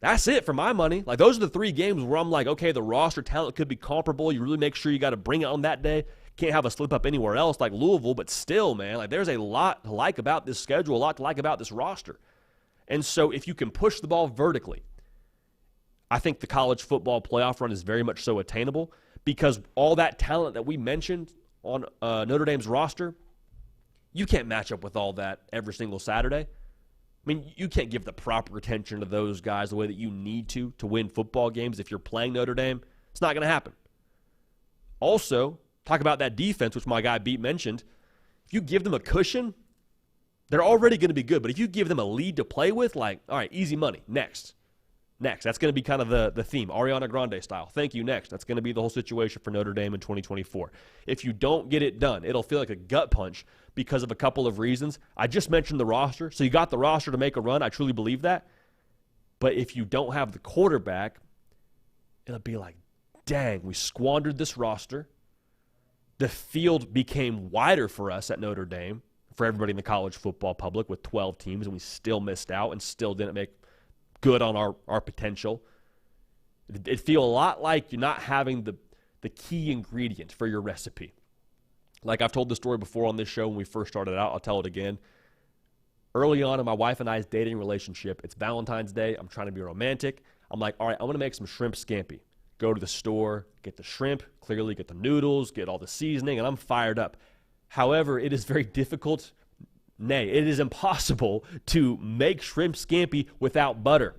That's it for my money. Like, those are the three games where I'm like, okay, the roster talent could be comparable. You really make sure you got to bring it on that day. Can't have a slip up anywhere else like Louisville, but still, man, like there's a lot to like about this schedule, a lot to like about this roster. And so if you can push the ball vertically, I think the college football playoff run is very much so attainable because all that talent that we mentioned on Notre Dame's roster, you can't match up with all that every single Saturday. I mean, you can't give the proper attention to those guys the way that you need to win football games if you're playing Notre Dame. It's not going to happen. Also, talk about that defense, which my guy Beat mentioned. If you give them a cushion, they're already going to be good. But if you give them a lead to play with, like, all right, easy money, next. That's going to be kind of the theme, Ariana Grande style. Thank you, next. That's going to be the whole situation for Notre Dame in 2024. If you don't get it done, it'll feel like a gut punch because of a couple of reasons. I just mentioned the roster. So you got the roster to make a run. I truly believe that. But if you don't have the quarterback, it'll be like, dang, we squandered this roster. The field became wider for us at Notre Dame, for everybody in the college football public with 12 teams, and we still missed out and still didn't make good on our potential. It feel a lot like you're not having the key ingredient for your recipe. Like I've told the story before on this show when we first started out, I'll tell it again. Early on in my wife and I's dating relationship, it's Valentine's Day. I'm trying to be romantic. I'm like, all right, I'm going to make some shrimp scampi. Go to the store, get the shrimp, clearly get the noodles, get all the seasoning, and I'm fired up. However, it is very difficult. Nay, it is impossible to make shrimp scampi without butter.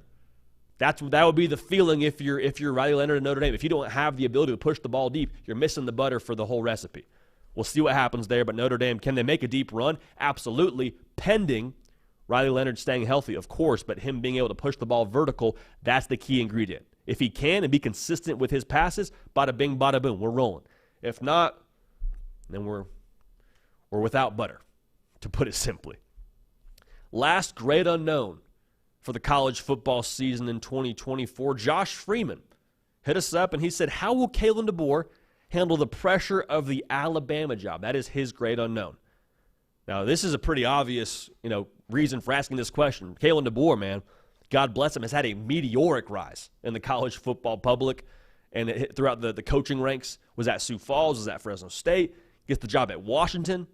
That would be the feeling if you're Riley Leonard at Notre Dame. If you don't have the ability to push the ball deep, you're missing the butter for the whole recipe. We'll see what happens there, but Notre Dame, can they make a deep run? Absolutely, pending Riley Leonard staying healthy, of course, but him being able to push the ball vertical, that's the key ingredient. If he can and be consistent with his passes, bada bing, bada boom, we're rolling. If not, then we're without butter, to put it simply. Last great unknown for the college football season in 2024, Josh Freeman hit us up and he said, how will Kalen Deboer handle the pressure of the Alabama job? That is his great unknown. Now, this is a pretty obvious, reason for asking this question. Kalen Deboer, man, God bless him, has had a meteoric rise in the college football public and throughout the coaching ranks. Was at Sioux Falls, was at Fresno State, gets the job at Washington,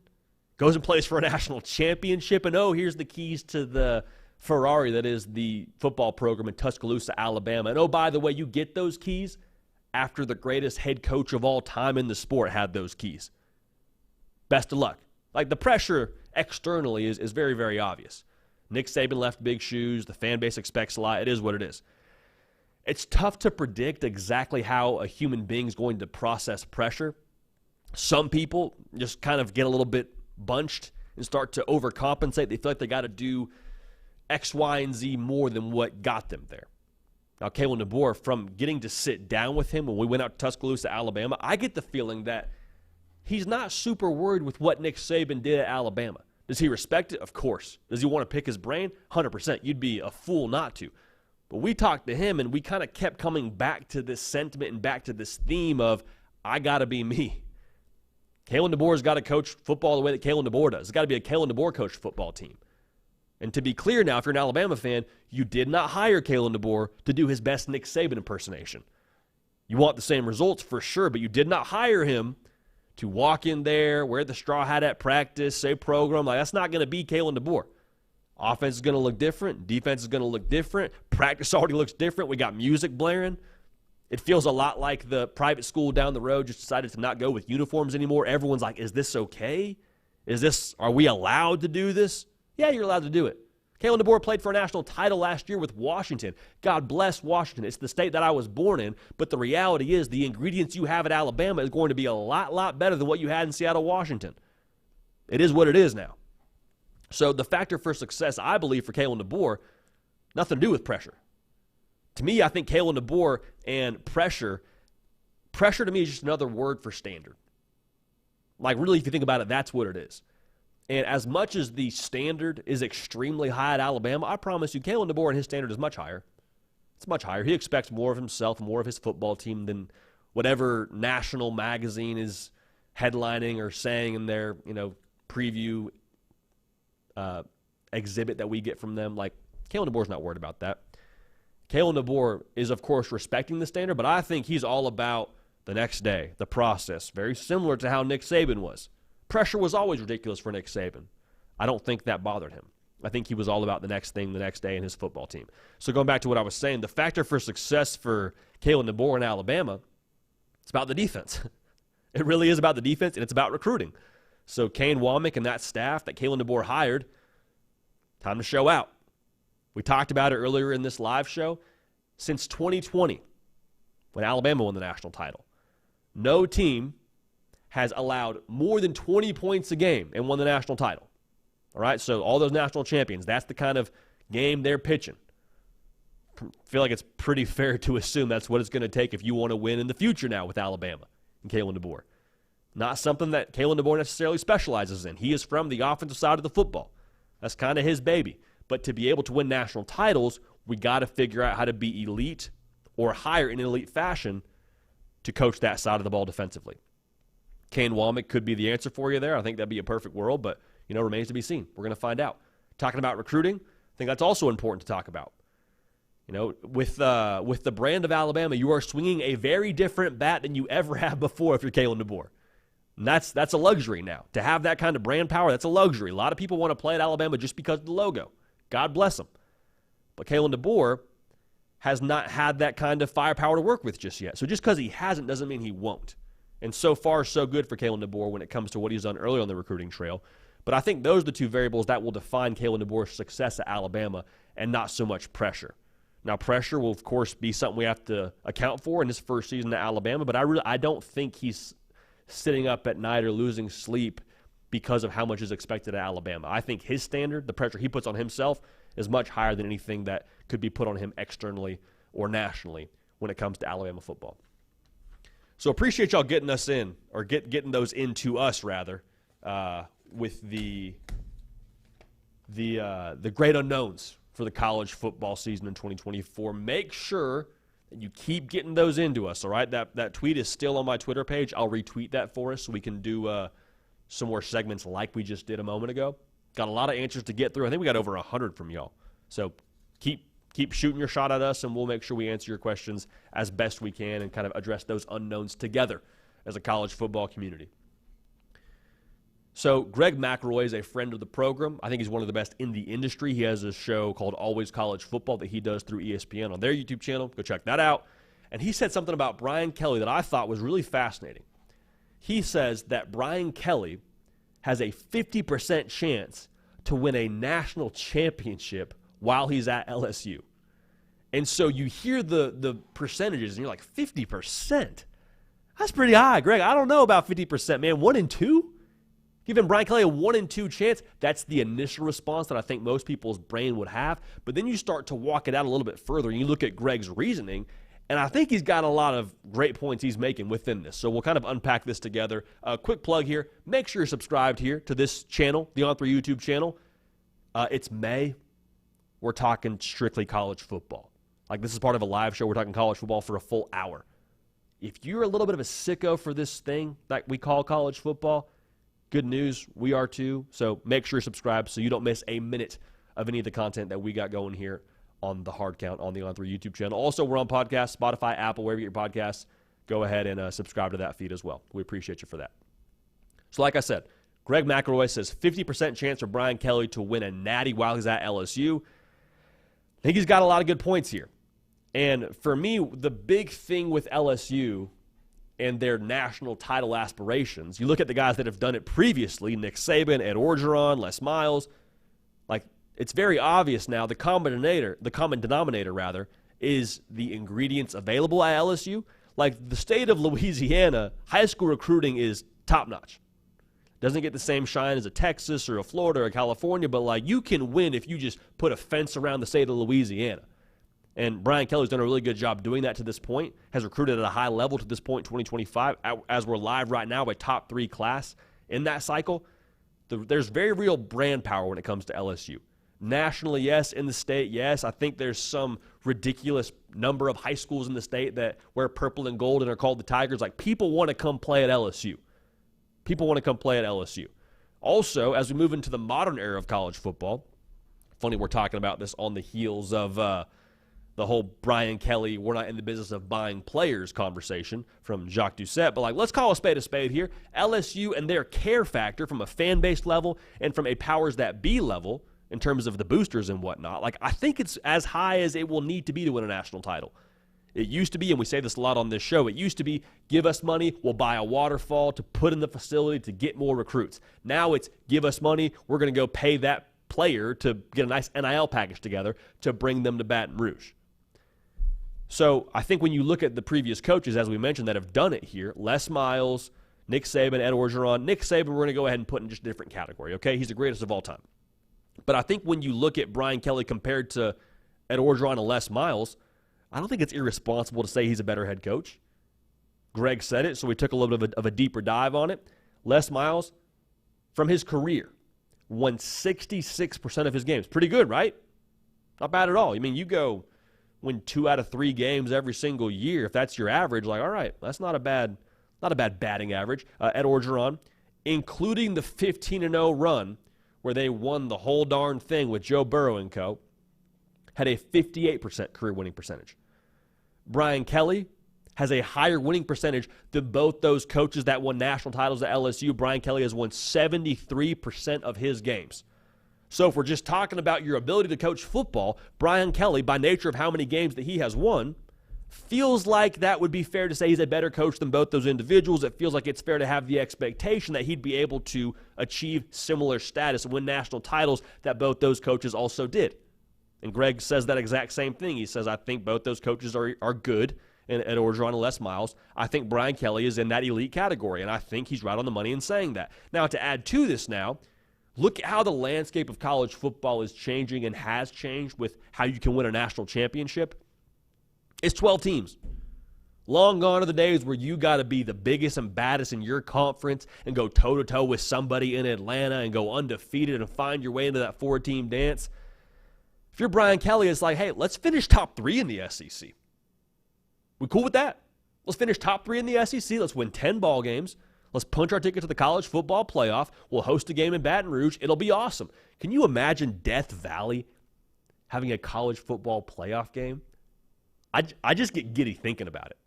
goes and plays for a national championship, and here's the keys to the Ferrari that is the football program in Tuscaloosa, Alabama. And by the way, you get those keys after the greatest head coach of all time in the sport had those keys. Best of luck. Like, the pressure externally is very, very obvious. Nick Saban left big shoes. The fan base expects a lot. It is what it is. It's tough to predict exactly how a human being is going to process pressure. Some people just kind of get a little bit bunched and start to overcompensate. They feel like they got to do X, Y, and Z more than what got them there. Now, Kalen Deboer, from getting to sit down with him when we went out to Tuscaloosa, Alabama, I get the feeling that he's not super worried with what Nick Saban did at Alabama. Does he respect it? Of course. Does he want to pick his brain? 100%. You'd be a fool not to. But we talked to him, and we kind of kept coming back to this sentiment and back to this theme of, I got to be me. Kalen Deboer's got to coach football the way that Kalen Deboer does. It's got to be a Kalen Deboer coached football team. And to be clear now, if you're an Alabama fan, you did not hire Kalen Deboer to do his best Nick Saban impersonation. You want the same results for sure, but you did not hire him to walk in there, wear the straw hat at practice, say program. Like, that's not going to be Kalen Deboer. Offense is going to look different. Defense is going to look different. Practice already looks different. We got music blaring. It feels a lot like the private school down the road just decided to not go with uniforms anymore. Everyone's like, is this okay? Are we allowed to do this? Yeah, you're allowed to do it. Kalen Deboer played for a national title last year with Washington. God bless Washington. It's the state that I was born in, but the reality is the ingredients you have at Alabama is going to be a lot better than what you had in Seattle, Washington. It is what it is now. So the factor for success, I believe, for Kalen Deboer, nothing to do with pressure. To me, I think Kalen Deboer and pressure to me is just another word for standard. Like, really, if you think about it, that's what it is. And as much as the standard is extremely high at Alabama, I promise you, Kalen Deboer and his standard is much higher. It's much higher. He expects more of himself, more of his football team than whatever national magazine is headlining or saying in their, preview exhibit that we get from them. Like, Kalen Deboer's not worried about that. Kalen Deboer is, of course, respecting the standard, but I think he's all about the next day, the process, very similar to how Nick Saban was. Pressure was always ridiculous for Nick Saban. I don't think that bothered him. I think he was all about the next thing, the next day in his football team. So going back to what I was saying, the factor for success for Kalen Deboer in Alabama, it's about the defense. It really is about the defense, and it's about recruiting. So Kane Womack and that staff that Kalen Deboer hired, time to show out. We talked about it earlier in this live show. Since 2020, when Alabama won the national title, no team has allowed more than 20 points a game and won the national title. All right, so all those national champions, that's the kind of game they're pitching. I feel like it's pretty fair to assume that's what it's going to take if you want to win in the future now with Alabama and Kalen Deboer. Not something that Kalen Deboer necessarily specializes in. He is from the offensive side of the football. That's kind of his baby. But to be able to win national titles, we got to figure out how to be elite or higher in an elite fashion to coach that side of the ball defensively. Kane Womack could be the answer for you there. I think that'd be a perfect world, but, remains to be seen. We're going to find out. Talking about recruiting, I think that's also important to talk about. With the brand of Alabama, you are swinging a very different bat than you ever have before if you're Kalen Deboer. And that's a luxury now. To have that kind of brand power, that's a luxury. A lot of people want to play at Alabama just because of the logo. God bless them. But Kalen Deboer has not had that kind of firepower to work with just yet. So just because he hasn't doesn't mean he won't. And so far, so good for Kalen Deboer when it comes to what he's done early on the recruiting trail. But I think those are the two variables that will define Kalen Deboer's success at Alabama and not so much pressure. Now, pressure will, of course, be something we have to account for in his first season at Alabama, but I don't think he's sitting up at night or losing sleep because of how much is expected at Alabama. I think his standard, the pressure he puts on himself, is much higher than anything that could be put on him externally or nationally when it comes to Alabama football. So appreciate y'all getting us in, or getting those into us rather, with the great unknowns for the college football season in 2024. Make sure that you keep getting those into us. All right, that tweet is still on my Twitter page. I'll retweet that for us so we can do some more segments like we just did a moment ago. Got a lot of answers to get through. I think we got over 100 from y'all. So keep shooting your shot at us, and we'll make sure we answer your questions as best we can and kind of address those unknowns together as a college football community. So Greg McElroy is a friend of the program. I think he's one of the best in the industry. He has a show called Always College Football that he does through ESPN on their YouTube channel. Go check that out. And he said something about Brian Kelly that I thought was really fascinating. He says that Brian Kelly has a 50% chance to win a national championship while he's at LSU. And so you hear the percentages, and you're like, 50%? That's pretty high, Greg. I don't know about 50%, man. 1 in 2? Giving Brian Kelly a 1 in 2 chance, that's the initial response that I think most people's brain would have. But then you start to walk it out a little bit further, and you look at Greg's reasoning, and I think he's got a lot of great points he's making within this. So we'll kind of unpack this together. A quick plug here. Make sure you're subscribed here to this channel, the On3 YouTube channel. It's May. We're talking strictly college football. Like, this is part of a live show. We're talking college football for a full hour. If you're a little bit of a sicko for this thing that we call college football, good news, we are too. So make sure you're subscribed so you don't miss a minute of any of the content that we got going here on the Hard Count on the On3 YouTube channel. Also, we're on podcasts, Spotify, Apple, wherever you get your podcasts. Go ahead and subscribe to that feed as well. We appreciate you for that. So like I said, Greg McElroy says 50% chance for Brian Kelly to win a Natty while he's at LSU. I think he's got a lot of good points here. And for me, the big thing with LSU and their national title aspirations. You look at the guys that have done it previously, Nick Saban, Ed Orgeron, Les Miles. Like, it's very obvious now the common denominator is the ingredients available at LSU. Like, the state of Louisiana, high school recruiting is top-notch. Doesn't get the same shine as a Texas or a Florida or a California, but, like, you can win if you just put a fence around the state of Louisiana. And Brian Kelly's done a really good job doing that to this point, has recruited at a high level to this point, 2025. As we're live right now, a top 3 class in that cycle. There's very real brand power when it comes to LSU. Nationally, yes. In the state, yes. I think there's some ridiculous number of high schools in the state that wear purple and gold and are called the Tigers. Like, people want to come play at LSU. People want to come play at LSU. Also, as we move into the modern era of college football, funny we're talking about this on the heels of the whole Brian Kelly, we're not in the business of buying players conversation from Jacques Doucette, but, like, let's call a spade here. LSU and their care factor from a fan-based level and from a powers that be level in terms of the boosters and whatnot, like, I think it's as high as it will need to be to win a national title. It used to be, and we say this a lot on this show, it used to be, give us money, we'll buy a waterfall to put in the facility to get more recruits. Now it's, give us money, we're going to go pay that player to get a nice NIL package together to bring them to Baton Rouge. So I think when you look at the previous coaches, as we mentioned, that have done it here, Les Miles, Nick Saban, Ed Orgeron. Nick Saban, we're going to go ahead and put in just a different category, okay? He's the greatest of all time. But I think when you look at Brian Kelly compared to Ed Orgeron and Les Miles, I don't think it's irresponsible to say he's a better head coach. Greg said it, so we took a little bit of a deeper dive on it. Les Miles, from his career, won 66% of his games. Pretty good, right? Not bad at all. I mean, you go win 2 out of 3 games every single year. If that's your average, like, all right, that's not a bad batting average. Ed Orgeron, including the 15-0 run where they won the whole darn thing with Joe Burrow and co., had a 58% career winning percentage. Brian Kelly has a higher winning percentage than both those coaches that won national titles at LSU. Brian Kelly has won 73% of his games. So if we're just talking about your ability to coach football, Brian Kelly, by nature of how many games that he has won, feels like that would be fair to say he's a better coach than both those individuals. It feels like it's fair to have the expectation that he'd be able to achieve similar status and win national titles that both those coaches also did. And Greg says that exact same thing. He says, I think both those coaches are good, and Ed Orgeron and Les Miles. I think Brian Kelly is in that elite category, and I think he's right on the money in saying that. Now, to add to this now, look at how the landscape of college football is changing and has changed with how you can win a national championship. It's 12 teams. Long gone are the days where you got to be the biggest and baddest in your conference and go toe-to-toe with somebody in Atlanta and go undefeated and find your way into that 4-team dance. If you're Brian Kelly, it's like, hey, let's finish top 3 in the SEC. We cool with that? Let's finish top 3 in the SEC. Let's win 10 ball games. Let's punch our ticket to the college football playoff. We'll host a game in Baton Rouge. It'll be awesome. Can you imagine Death Valley having a college football playoff game? I just get giddy thinking about it.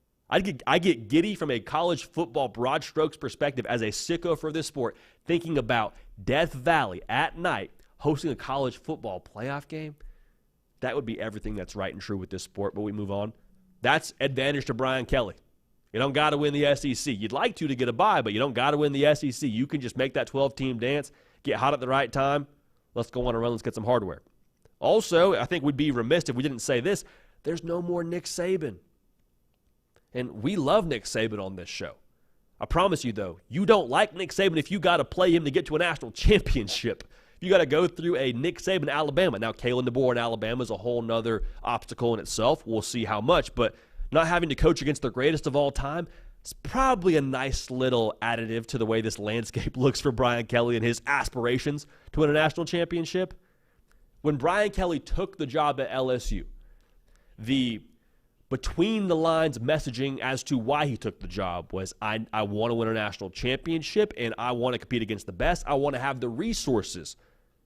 I get giddy from a college football broad strokes perspective as a sicko for this sport, thinking about Death Valley at night hosting a college football playoff game. That would be everything that's right and true with this sport, but we move on. That's advantage to Brian Kelly. You don't got to win the SEC. You'd like to get a bye, but you don't got to win the SEC. You can just make that 12-team dance, get hot at the right time. Let's go on a run. Let's get some hardware. Also, I think we'd be remiss if we didn't say this. There's no more Nick Saban. And we love Nick Saban on this show. I promise you, though, you don't like Nick Saban if you got to play him to get to a national championship. You got to go through a Nick Saban Alabama. Now, Kalen Deboer in Alabama is a whole nother obstacle in itself. We'll see how much. But not having to coach against the greatest of all time is probably a nice little additive to the way this landscape looks for Brian Kelly and his aspirations to win a national championship. When Brian Kelly took the job at LSU, the between-the-lines messaging as to why he took the job was, I want to win a national championship, and I want to compete against the best. I want to have the resources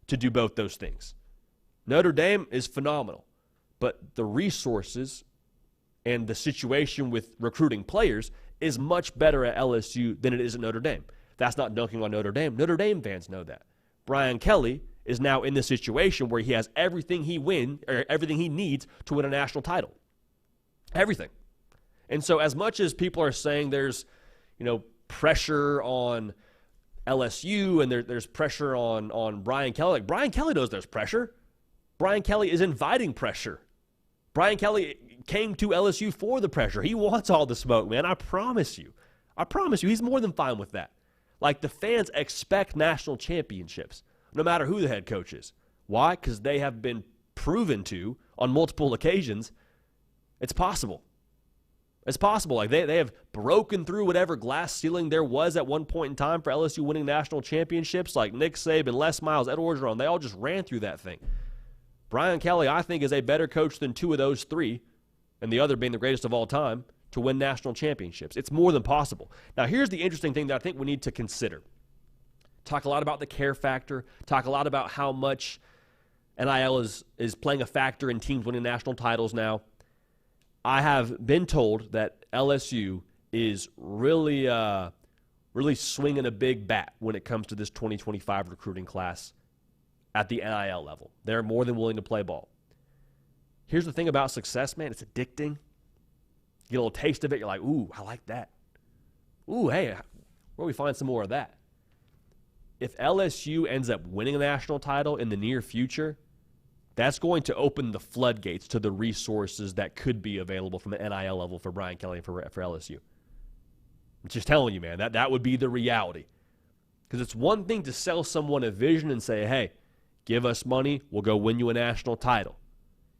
to do both those things. Notre Dame is phenomenal, but the resources and the situation with recruiting players is much better at LSU than it is at Notre Dame. That's not dunking on Notre Dame. Notre Dame fans know that. Brian Kelly is now in the situation where he has everything he needs to win a national title. Everything. And so as much as people are saying there's, pressure on LSU and there's pressure on Brian Kelly, like Brian Kelly knows there's pressure. Brian Kelly is inviting pressure. Brian Kelly came to LSU for the pressure. He wants all the smoke, man. I promise you. He's more than fine with that. Like, the fans expect national championships, no matter who the head coach is. Why? Because they have been proven to, on multiple occasions, it's possible. It's possible. Like, they have broken through whatever glass ceiling there was at one point in time for LSU winning national championships. Like Nick Saban, Les Miles, Ed Orgeron, they all just ran through that thing. Brian Kelly, I think, is a better coach than two of those three, and the other being the greatest of all time, to win national championships. It's more than possible. Now, here's the interesting thing that I think we need to consider. Talk a lot about the care factor. Talk a lot about how much NIL is playing a factor in teams winning national titles now. I have been told that LSU is really swinging a big bat when it comes to this 2025 recruiting class at the NIL level. They're more than willing to play ball. Here's the thing about success, man. It's addicting. You get a little taste of it. You're like, ooh, I like that. Ooh, hey, where do we find some more of that? If LSU ends up winning a national title in the near future, that's going to open the floodgates to the resources that could be available from the NIL level for Brian Kelly and for LSU. I'm just telling you, man, that would be the reality. Because it's one thing to sell someone a vision and say, hey, give us money, we'll go win you a national title.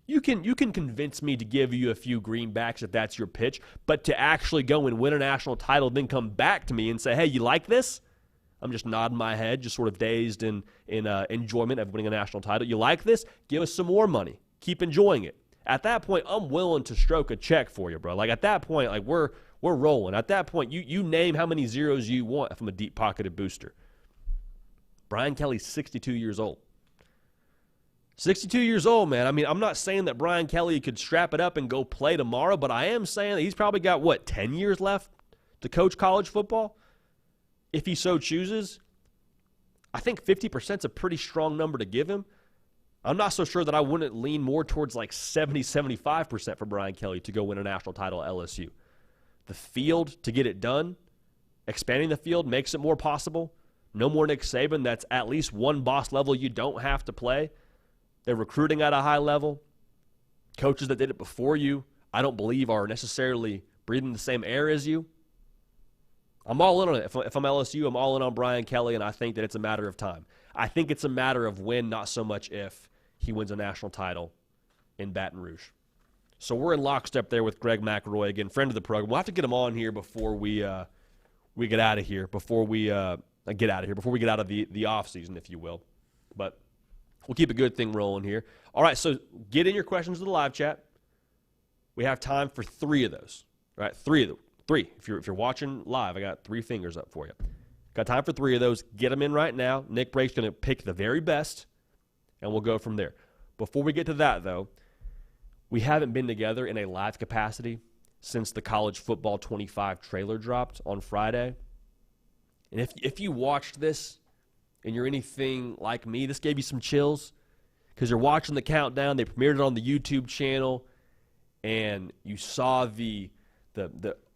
You can convince me to give you a few greenbacks if that's your pitch, but to actually go and win a national title, then come back to me and say, hey, you like this? I'm just nodding my head, just sort of dazed in enjoyment of winning a national title. You like this? Give us some more money. Keep enjoying it. At that point, I'm willing to stroke a check for you, bro. Like, at that point, like, we're rolling. At that point, you name how many zeros you want if I'm a deep-pocketed booster. Brian Kelly's 62 years old. 62 years old, man. I mean, I'm not saying that Brian Kelly could strap it up and go play tomorrow, but I am saying that he's probably got, 10 years left to coach college football? If he so chooses. I think 50% is a pretty strong number to give him. I'm not so sure that I wouldn't lean more towards like 70-75% for Brian Kelly to go win a national title at LSU. The field to get it done, expanding the field makes it more possible. No more Nick Saban. That's at least one boss level you don't have to play. They're recruiting at a high level. Coaches that did it before you, I don't believe are necessarily breathing the same air as you. I'm all in on it. If I'm LSU, I'm all in on Brian Kelly, and I think that it's a matter of time. I think it's a matter of when, not so much if, he wins a national title in Baton Rouge. So we're in lockstep there with Greg McElroy, again, friend of the program. We'll have to get him on here before we get out of here, before we get out of the offseason, if you will. But we'll keep a good thing rolling here. All right, so get in your questions to the live chat. We have time for 3 of those. All right, 3 of them. 3. If you're watching live, I got 3 fingers up for you. Got time for 3 of those. Get them in right now. Nick Brake's going to pick the very best, and we'll go from there. Before we get to that, though, we haven't been together in a live capacity since the College Football 25 trailer dropped on Friday. And if you watched this and you're anything like me, this gave you some chills because you're watching the countdown. They premiered it on the YouTube channel, and you saw the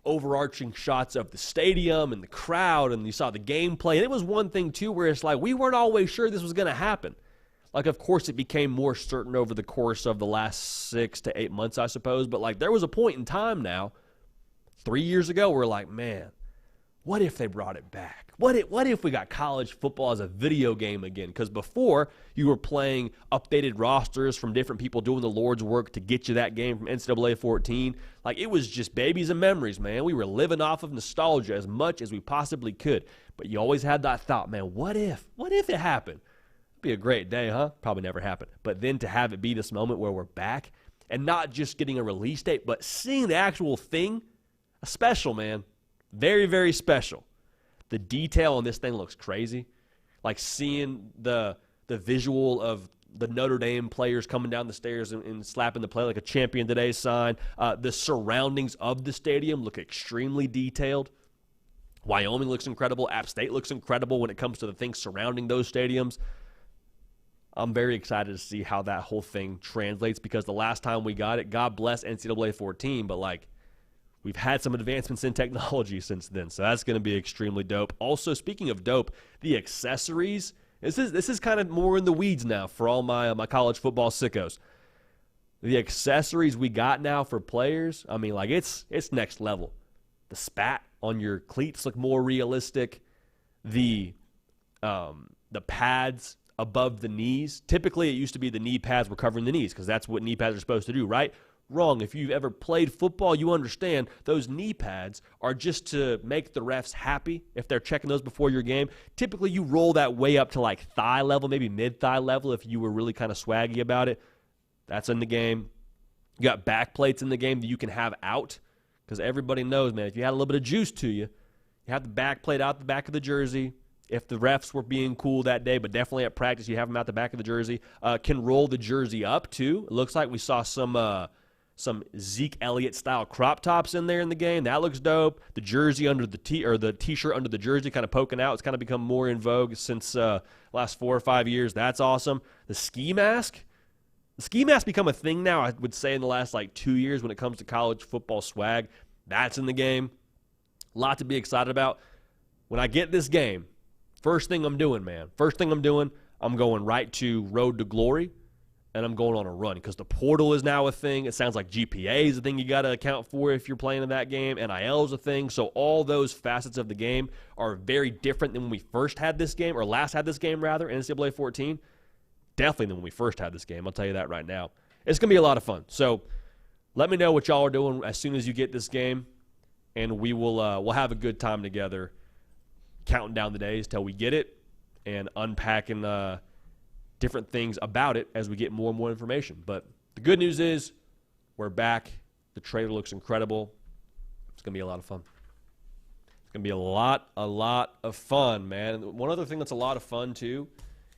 overarching shots of the stadium and the crowd, and you saw the gameplay. And it was one thing, too, where it's like we weren't always sure this was going to happen. Like, of course, it became more certain over the course of the last 6 to 8 months, I suppose. But, like, there was a point in time now, 3 years ago, where we're like, man, what if they brought it back? What if we got college football as a video game again? Because before, you were playing updated rosters from different people doing the Lord's work to get you that game from NCAA 14. Like, it was just babies and memories, man. We were living off of nostalgia as much as we possibly could. But you always had that thought, man, what if? What if it happened? It'd be a great day, huh? Probably never happened. But then to have it be this moment where we're back and not just getting a release date, but seeing the actual thing, special, man. Very, very special. The detail on this thing looks crazy. Like seeing the visual of the Notre Dame players coming down the stairs and slapping the play like a Champion Today sign. The surroundings of the stadium look extremely detailed. Wyoming looks incredible. App State looks incredible when it comes to the things surrounding those stadiums. I'm very excited to see how that whole thing translates because the last time we got it, God bless NCAA 14, but like we've had some advancements in technology since then, so that's going to be extremely dope. Also, speaking of dope, the accessories. This is kind of more in the weeds now for all my college football sickos. The accessories we got now for players, I mean, like it's next level. The spat on your cleats look more realistic. The pads above the knees. Typically, it used to be the knee pads were covering the knees because that's what knee pads are supposed to do, right? Wrong. If you've ever played football, you understand those knee pads are just to make the refs happy if they're checking those before your game. Typically, you roll that way up to like thigh level, maybe mid-thigh level if you were really kind of swaggy about it. That's in the game. You got back plates in the game that you can have out because everybody knows, man, if you had a little bit of juice to you, you have the back plate out the back of the jersey. If the refs were being cool that day, but definitely at practice, you have them out the back of the jersey. Can roll the jersey up, too. It looks like we saw some Zeke Elliott-style crop tops in there in the game. That looks dope. The jersey under the T-shirt under the jersey kind of poking out. It's kind of become more in vogue since last 4 or 5 years. That's awesome. The ski mask. The ski mask become a thing now, I would say, in the last, 2 years when it comes to college football swag. That's in the game. A lot to be excited about. When I get this game, first thing I'm doing, I'm going right to Road to Glory, and I'm going on a run because the portal is now a thing. It sounds like GPA is a thing you got to account for if you're playing in that game. NIL is a thing. So all those facets of the game are very different than when we first had this game, or last had this game, rather, NCAA 14. Definitely than when we first had this game. I'll tell you that right now. It's going to be a lot of fun. So let me know what y'all are doing as soon as you get this game, and we'll have a good time together counting down the days till we get it and unpacking different things about it as we get more and more information. But the good news is we're back. The trailer looks incredible. It's going to be a lot of fun. It's going to be a lot of fun, man. And one other thing that's a lot of fun, too,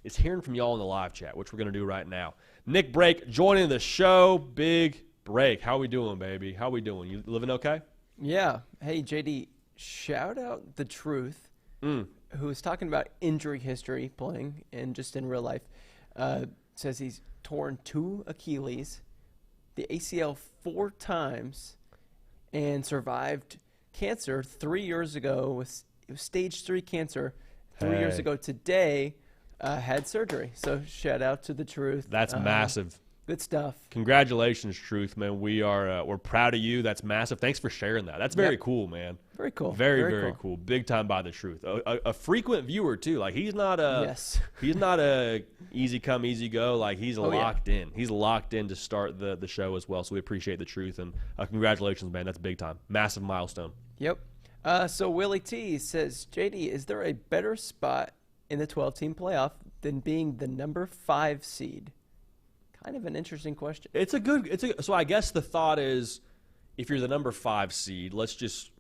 is hearing from y'all in the live chat, which we're going to do right now. Nick Brake joining the show. Big Brake. How we doing, baby? How we doing? You living okay? Yeah. Hey, JD, shout out The Truth, who was talking about injury history playing and just in real life. Says he's torn 2 Achilles, the ACL 4 times, and survived cancer 3 years ago. It was stage 3 cancer 3 years ago today. Had surgery. So shout out to The Truth. That's massive. Good stuff. Congratulations, Truth, man. We're proud of you. That's massive. Thanks for sharing that. That's very cool, man. Very cool. Very cool. Big time by The Truth. A frequent viewer too. Like he's not a easy come, easy go. Like he's locked in. He's locked in to start the show as well. So we appreciate The Truth, and congratulations, man. That's big time. Massive milestone. Yep. So Willie T says, JD, is there a better spot in the 12-team playoff than being the number 5 seed? Kind of an interesting question. So I guess the thought is, if you're the number 5 seed, let's just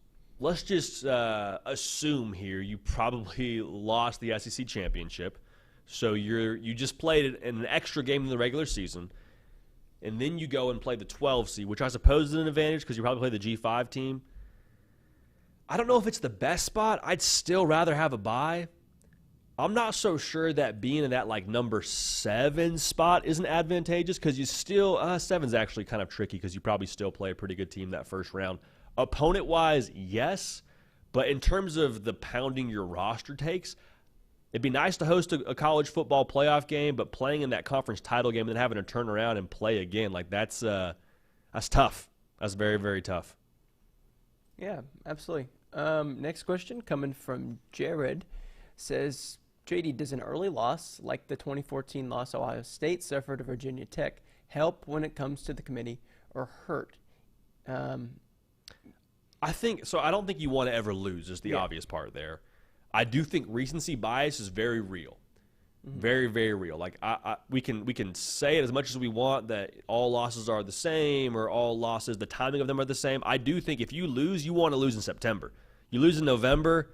assume here you probably lost the SEC championship, so you just played it in an extra game in the regular season, and then you go and play the 12 seed, which I suppose is an advantage because you probably play the G5 team. I don't know if it's the best spot. I'd still rather have a bye. I'm not so sure that being in that number 7 spot isn't advantageous because you still 7's actually kind of tricky because you probably still play a pretty good team that first round. Opponent-wise, yes, but in terms of the pounding your roster takes, it'd be nice to host a college football playoff game, but playing in that conference title game and then having to turn around and play again, that's tough. That's very, very tough. Yeah, absolutely. Next question coming from Jared says, JD, does an early loss like the 2014 loss Ohio State suffered to Virginia Tech help when it comes to the committee or hurt? I think so. I don't think you want to ever lose is the obvious part there. I do think recency bias is very real. Very, very real. We can say it as much as we want that all losses are the same or all losses, the timing of them are the same. I do think if you lose, you want to lose in September. You lose in November,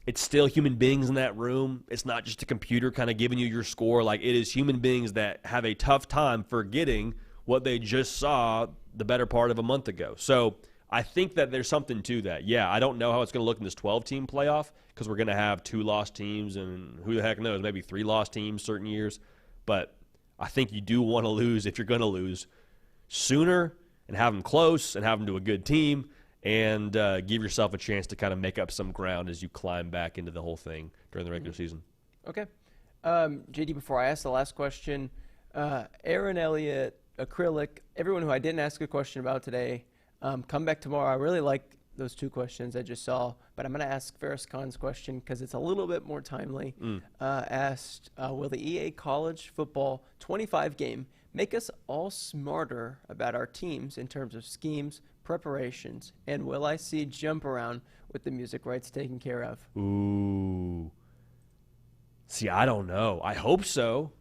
it's still human beings in that room. It's not just a computer kind of giving you your score. It is human beings that have a tough time forgetting what they just saw the better part of a month ago. So I think that there's something to that. Yeah, I don't know how it's going to look in this 12-team playoff because we're going to have 2 lost teams and who the heck knows, maybe 3 lost teams certain years. But I think you do want to lose if you're going to lose sooner and have them close and have them to a good team and give yourself a chance to kind of make up some ground as you climb back into the whole thing during the regular season. Okay. JD, before I ask the last question, Aaron Elliott, Acrylic, everyone who I didn't ask a question about today, come back tomorrow. I really like those two questions I just saw, but I'm going to ask Ferris Khan's question because it's a little bit more timely. Asked, will the EA College Football 25 game make us all smarter about our teams in terms of schemes, preparations, and will I see jump around with the music rights taken care of? Ooh. See, I don't know. I hope so.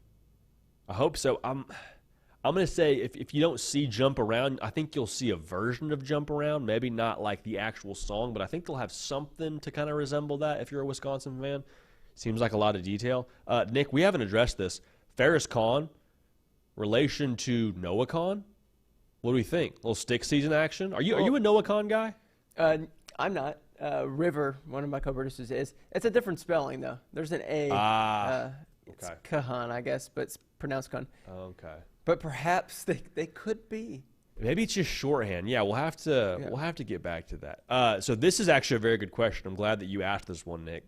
I'm going to say if you don't see Jump Around, I think you'll see a version of Jump Around. Maybe not like the actual song, but I think they'll have something to kind of resemble that if you're a Wisconsin fan. Seems like a lot of detail. Nick, we haven't addressed this. Ferris Khan, relation to Noah Khan? What do we think? A little stick season action? Are you a Noah Khan guy? I'm not. River, one of my co-producers, is. It's a different spelling, though. There's an A. It's okay. Kahan, I guess, but it's pronounced Khan. Okay. But perhaps they could be. Maybe it's just shorthand. Yeah, we'll have to get back to that. So this is actually a very good question. I'm glad that you asked this one, Nick.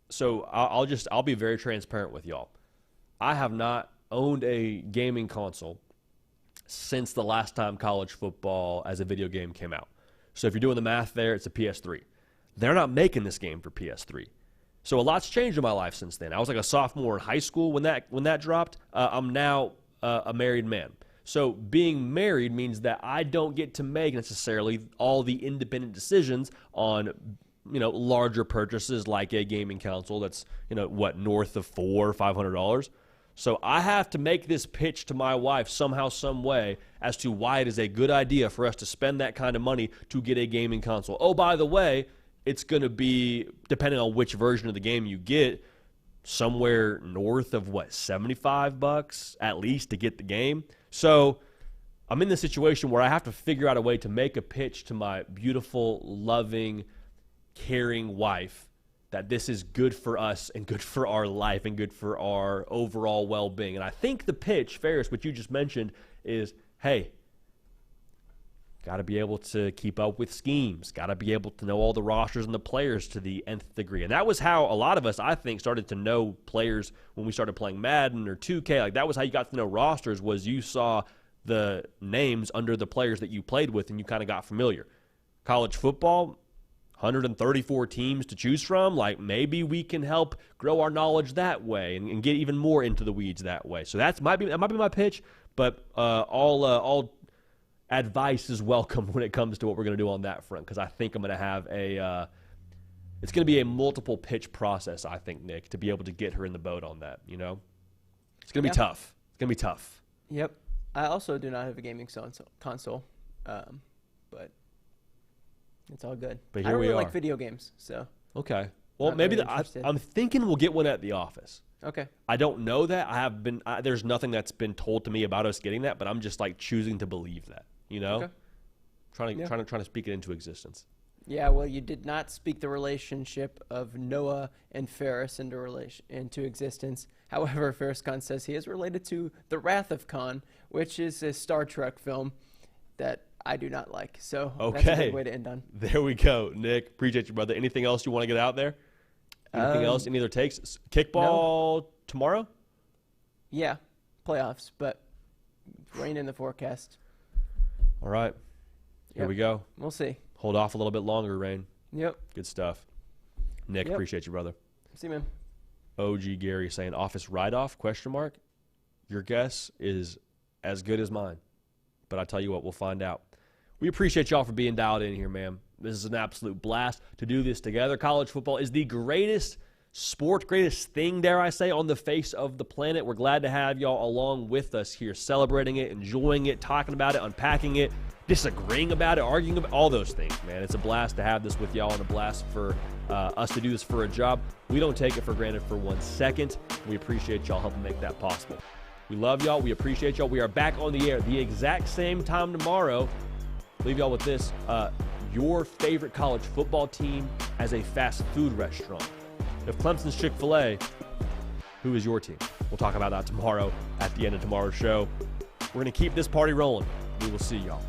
So I'll be very transparent with y'all. I have not owned a gaming console since the last time college football as a video game came out. So if you're doing the math there, it's a PS3. They're not making this game for PS3. So a lot's changed in my life since then. I was like a sophomore in high school when that dropped. I'm now a married man. So being married means that I don't get to make necessarily all the independent decisions on, larger purchases like a gaming console that's, north of $400 or $500. So I have to make this pitch to my wife somehow, some way as to why it is a good idea for us to spend that kind of money to get a gaming console. Oh, by the way, it's going to be, depending on which version of the game you get, somewhere north of, $75 at least to get the game. So I'm in this situation where I have to figure out a way to make a pitch to my beautiful, loving, caring wife that this is good for us and good for our life and good for our overall well-being. And I think the pitch, Ferris, what you just mentioned, is, hey, got to be able to keep up with schemes, got to be able to know all the rosters and the players to the nth degree. And that was how a lot of us, I think, started to know players when we started playing Madden or 2K. Like, that was how you got to know rosters, was you saw the names under the players that you played with and you kind of got familiar. College football, 134 teams to choose from. Like, maybe we can help grow our knowledge that way and get even more into the weeds that way. So that might be my pitch, but all advice is welcome when it comes to what we're going to do on that front, because I think I'm going to have it's going to be a multiple pitch process, I think, Nick, to be able to get her in the boat on that, It's going to be tough. It's going to be tough. Yep. I also do not have a gaming console, but it's all good. But I here don't we really are. like video games, so. Okay. Well, Not maybe very interested. I'm thinking we'll get one at the office. Okay. I don't know that. There's nothing that's been told to me about us getting that, but I'm just like choosing to believe that, Okay. Trying to speak it into existence. Yeah, well, you did not speak the relationship of Noah and Ferris into existence. However, Ferris Khan says he is related to The Wrath of Khan, which is a Star Trek film that I do not like. So that's a good way to end on. There we go, Nick. Appreciate you, brother. Anything else you want to get out there? Anything else? Any other takes? Kickball tomorrow? Yeah, playoffs, but rain in the forecast. All right. Here we go. We'll see. Hold off a little bit longer, Rain. Yep. Good stuff. Nick, appreciate you, brother. See you, man. OG Gary saying office write-off, ? Your guess is as good as mine. But I tell you what, we'll find out. We appreciate y'all for being dialed in here, man. This is an absolute blast to do this together. College football is the greatest sport, greatest thing, dare I say, on the face of the planet. We're glad to have y'all along with us here, celebrating it, enjoying it, talking about it, unpacking it, disagreeing about it, arguing about all those things, man. It's a blast to have this with y'all and a blast for us to do this for a job. We don't take it for granted for 1 second. We appreciate y'all helping make that possible. We love y'all. We appreciate y'all. We are back on the air the exact same time tomorrow. Leave y'all with this. Your favorite college football team as a fast food restaurant. If Clemson's Chick-fil-A, who is your team? We'll talk about that tomorrow at the end of tomorrow's show. We're going to keep this party rolling. We will see y'all.